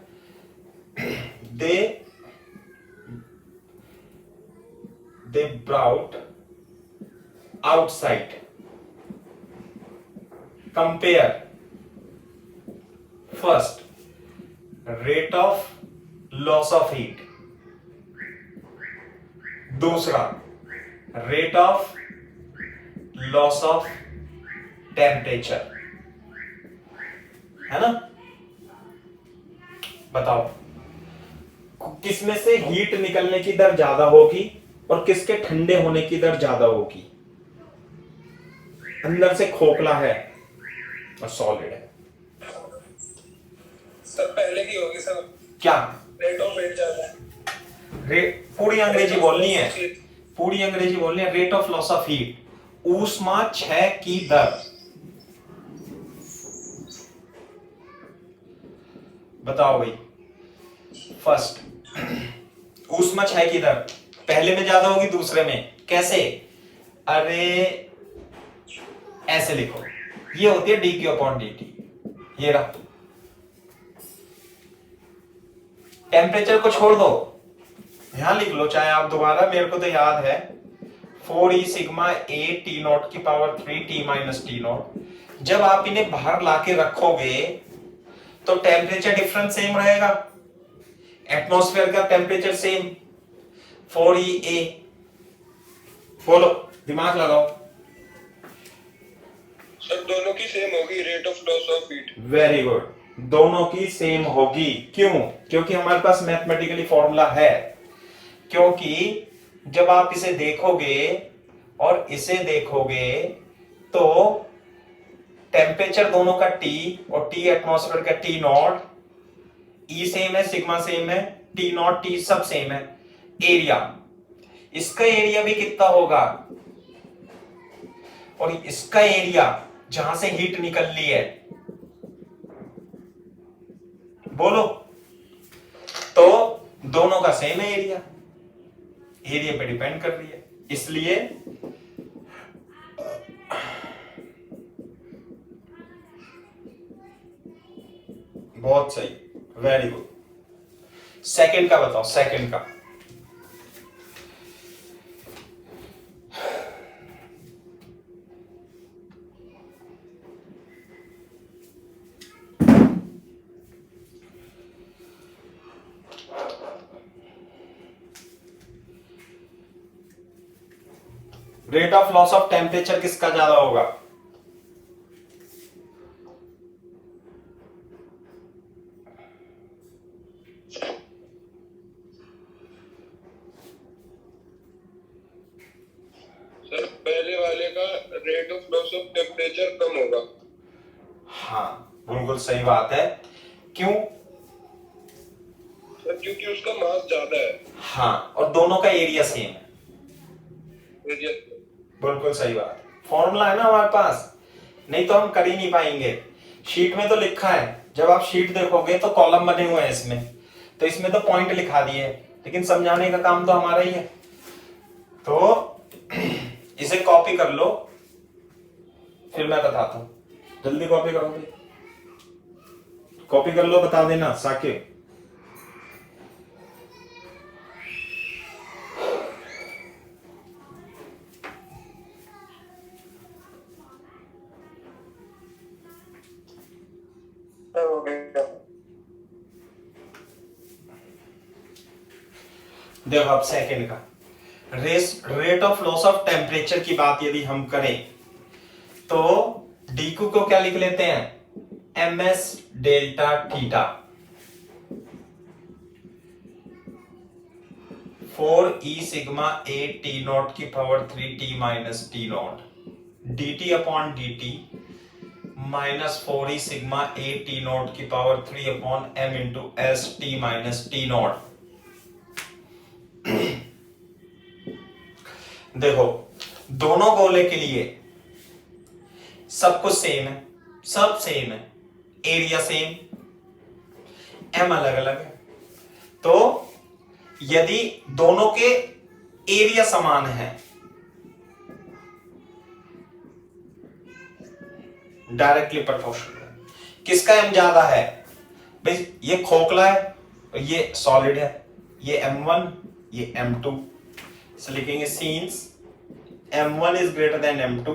they brought outside, compare first rate of loss of heat, दूसरा rate of loss of temperature, है ना। बताओ किसमें से हीट निकलने की दर ज्यादा होगी और किसके ठंडे होने की दर ज्यादा होगी? अंदर से खोखला है और सॉलिड है। सर पहले की होगी सर। क्या? रेट ऑफ हीट ज्यादा है। पूरी अंग्रेजी बोलनी है, पूरी अंग्रेजी बोलनी है। Rate of loss of heat, ऊष्मा क्षय की दर। बताओ भाई। फर्स्ट, ऊष्मा क्षय की दर पहले में ज्यादा होगी, दूसरे में कैसे? अरे ऐसे लिखो, ये होती है dq अपॉन dt। ये रहा, टेम्परेचर को छोड़ दो, यहां लिख लो चाहे आप दोबारा, मेरे को तो याद है 4e sigma a t not की power 3 t minus T naught. जब आप इन्हें बाहर लाके रखोगे तो टेम्परेचर डिफरेंस सेम रहेगा, एटमॉस्फेयर का टेम्परेचर सेम, 4e a। बोलो, दिमाग लगाओ। सर दोनों की सेम होगी rate of loss of heat. Very good, दोनों की सेम होगी। क्यों? क्योंकि हमारे पास मैथमेटिकली फॉर्मूला है। क्योंकि जब आप इसे देखोगे और इसे देखोगे तो टेम्परेचर दोनों का T और T एटमॉस्फेयर का T नॉट, E सेम है, सिग्मा सेम है, T नॉट T सब सेम है। एरिया, इसका एरिया भी कितना होगा और इसका एरिया जहां से हीट निकल ली है, बोलो, तो दोनों का सेम है एरिया, एरिया पे डिपेंड कर रही है, इसलिए बहुत सही, वेरी गुड। सेकंड का बताओ, सेकंड का। Rate of loss of temperature किसका ज्यादा होगा? सर पहले वाले का rate of loss of temperature कम होगा। हाँ बिल्कुल सही बात है। क्यों? सर क्योंकि उसका मास ज्यादा है। हाँ, और दोनों का एरिया सेम है। एरिया। बिल्कुल सही बात है, फॉर्मूला है ना हमारे पास, नहीं तो हम कर ही नहीं पाएंगे। शीट में तो लिखा है, जब आप शीट देखोगे तो कॉलम बने हुए हैं इसमें, तो इसमें तो पॉइंट लिखा दिए, लेकिन समझाने का काम तो हमारा ही है। तो इसे कॉपी कर लो, फिर मैं बताता हूं। जल्दी कॉपी करो भाई, कॉपी कर लो, बता देना साकिब। हो गया। देखो अब सेकंड का, rate of loss of temperature की बात यदि हम करें तो डीक्यू को क्या लिख लेते हैं? ms delta theta, 4e sigma a t not की power 3 t minus T naught, dt upon dt minus 4e sigma a t not की power 3 upon m into S T minus T naught. देखो दोनों गोले के लिए सब कुछ same है, सब सेम है, एरिया सेम, m अलग अलग है। तो यदि दोनों के एरिया समान है, डायरेक्टली प्रोपोर्शनल है। किसका m ज्यादा है? भाई ये खोखला है और ये सॉलिड है, ये m1 ये m2, इसे लिखेंगे scenes m1 is greater then m2,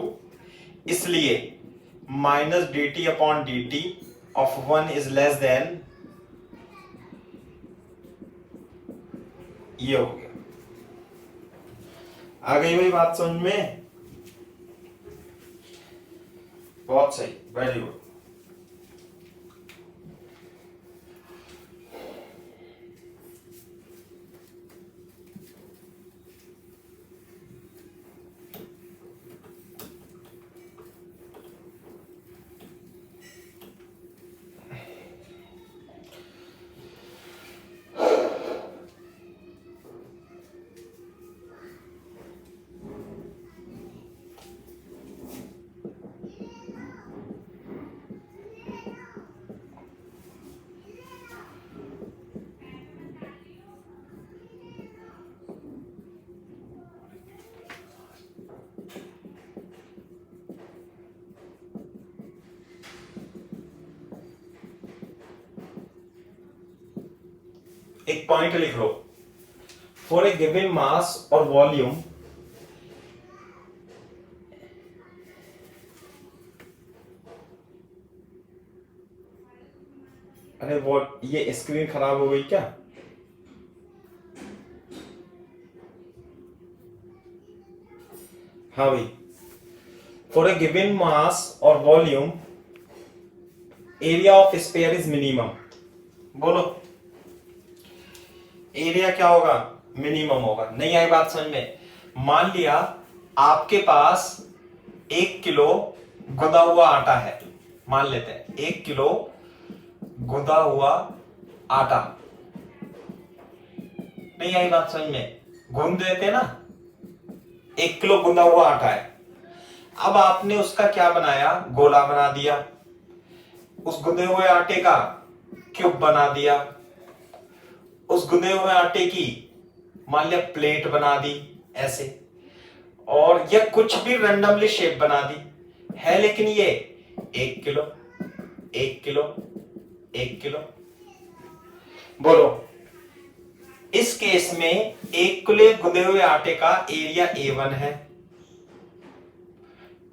इसलिए minus dt upon dt of 1 is less than, ये हो गया। आ गई भाई बात समझ में? बहुत सही, वेरी गुड। एक पॉइंट लिख लो, फॉर ए गिवन मास और वॉल्यूम अरे वो ये स्क्रीन खराब हो गई क्या? हाँ भाई, फॉर ए गिवन मास और volume area of sphere is minimum. बोलो एरिया क्या होगा? मिनिमम होगा। नहीं आई बात समझ में? मान लिया आपके पास 1 किलो गुदा हुआ आटा है, मान लेते हैं 1 किलो गुदा हुआ आटा। नहीं आई बात समझ में? गूंद देते हैं ना, 1 किलो गुंदा हुआ आटा है। अब आपने उसका क्या बनाया? गोला बना दिया, उस गुंदे हुए आटे का क्यूब बना दिया, उस गुंदे हुए आटे की मान लिया प्लेट बना दी ऐसे, और या कुछ भी रैंडमली शेप बना दी है। लेकिन ये 1 किलो 1 किलो 1 किलो। बोलो इस केस में 1 किलो गुंदे हुए आटे का एरिया A1 है,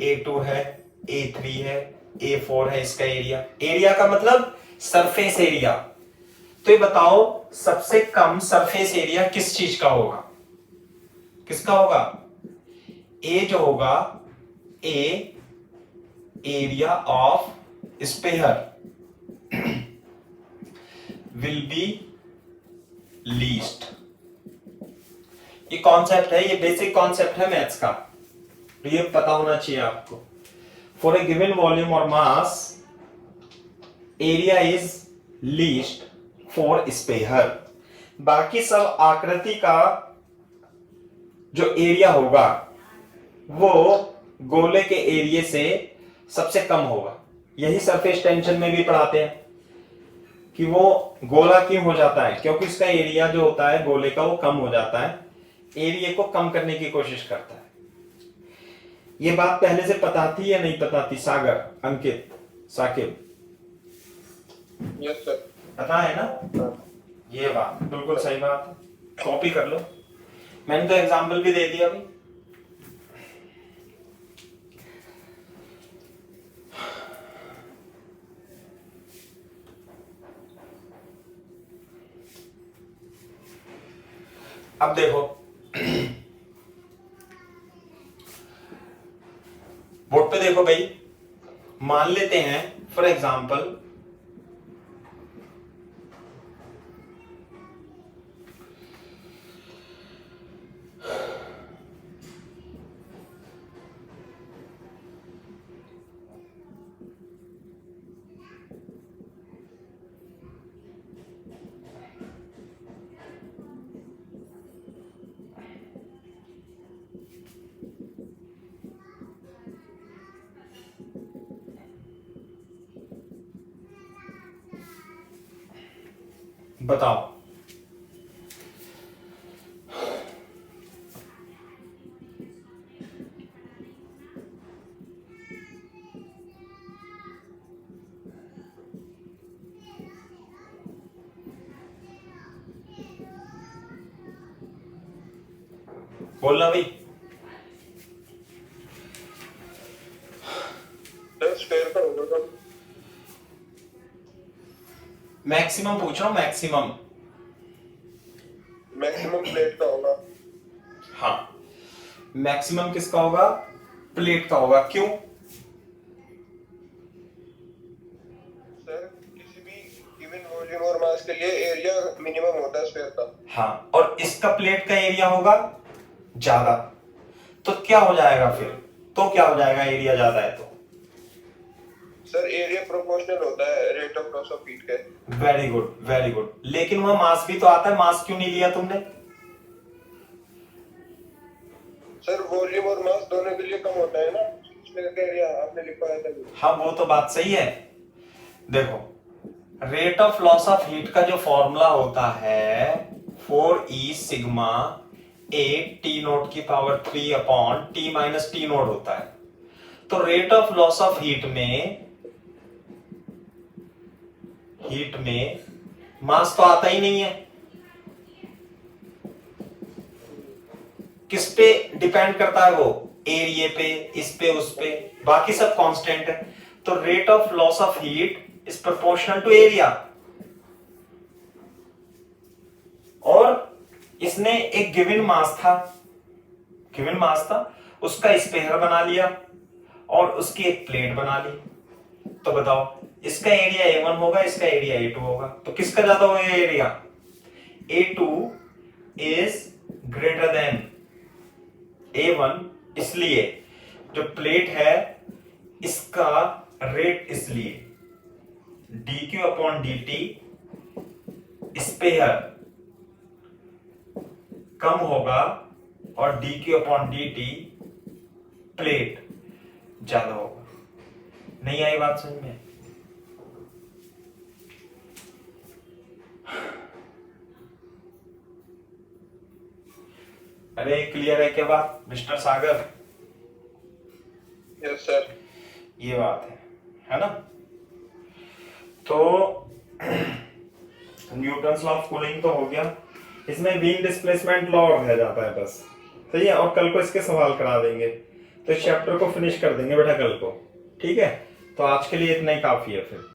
A2 है, A3 है, A4 है। इसका एरिया, एरिया का मतलब सरफेस एरिया। तो ये बताओ सबसे कम सरफेस एरिया किस चीज का होगा? किसका होगा? ए जो होगा, a area of sphere will be least. ये कॉन्सेप्ट है, ये बेसिक कॉन्सेप्ट है मैथ्स का, तो ये पता होना चाहिए आपको। फॉर ए गिवन वॉल्यूम और mass area is least for sphere. बाकी सब आकृति का जो एरिया होगा वो गोले के एरिया से सबसे कम होगा। यही सरफेस टेंशन में भी पढ़ाते हैं कि वो गोला क्यों हो जाता है, क्योंकि इसका एरिया जो होता है गोले का वो कम हो जाता है, एरिया को कम करने की कोशिश करता है। ये बात पहले से पता थी या नहीं पता थी? सागर, अंकित, साकिब, यस सर। पता है ना? ये बात बिल्कुल सही बात है, कॉपी कर लो। मैंने तो एग्जाम्पल भी दे दिया अभी। अब देखो बोर्ड पे देखो भाई, मान लेते हैं फॉर एग्जाम्पल बताओ बोलना भाई। सर स्क्वायर का होगा कब? मैक्सिमम पूछ रहा हूं, मैक्सिमम। मैक्सिमम प्लेट का होगा। हाँ, मैक्सिमम किसका होगा? प्लेट का होगा। क्यों? सर किसी भी गिवन वॉल्यूम और मास के लिए एरिया मिनिमम होता है स्फीयर का। हाँ, और इसका प्लेट का एरिया होगा ज्यादा, तो क्या हो जाएगा फिर? तो क्या हो जाएगा एरिया ज्यादा है तो? सर एरिया प्रोपोर्शनल होता है rate of loss of heat के। Very good, very good. लेकिन वह मास भी तो आता है, मास क्यों नहीं लिया तुमने? सर वॉल्यूम और मास दोनों के लिए कम होता है ना, इसलिए एरिया आपने लिखा है तभी। हाँ वो तो बात सही है। देखो rate of loss of heat का जो फॉर्मूला होता है 4E sigma A T naught की power 3 upon T minus T naught होता है। तो rate of loss of heat में मास तो आता ही नहीं है, किस पे डिपेंड करता है? वो एरिया पे, इस पे, उस पे, बाकी सब कांस्टेंट है। तो rate of loss of heat is proportional to area. और इसने एक गिवन मास था, उसका स्पेयर बना लिया और उसकी एक प्लेट बना ली। तो बताओ, इसका एरिया A1 होगा, इसका एरिया A2 होगा, तो किसका ज्यादा होगा area? A2 is greater then A1, इसलिए जो प्लेट है इसका रेट, इसलिए dq अपॉन dt स्पेयर कम होगा और dq अपॉन dt प्लेट ज्यादा होगा। नहीं आई बात समझ में? अरे क्लियर है क्या बात मिस्टर सागर? Yes sir. ये बात है ना? तो न्यूटन्स लॉ ऑफ कूलिंग तो हो गया, इसमें बीम डिस्प्लेसमेंट लॉ रह जाता है बस। सही है, और कल को इसके सवाल करा देंगे, तो इस चैप्टर को फिनिश कर देंगे बेटा कल को। ठीक है, तो आज के लिए इतना ही काफी है फिर।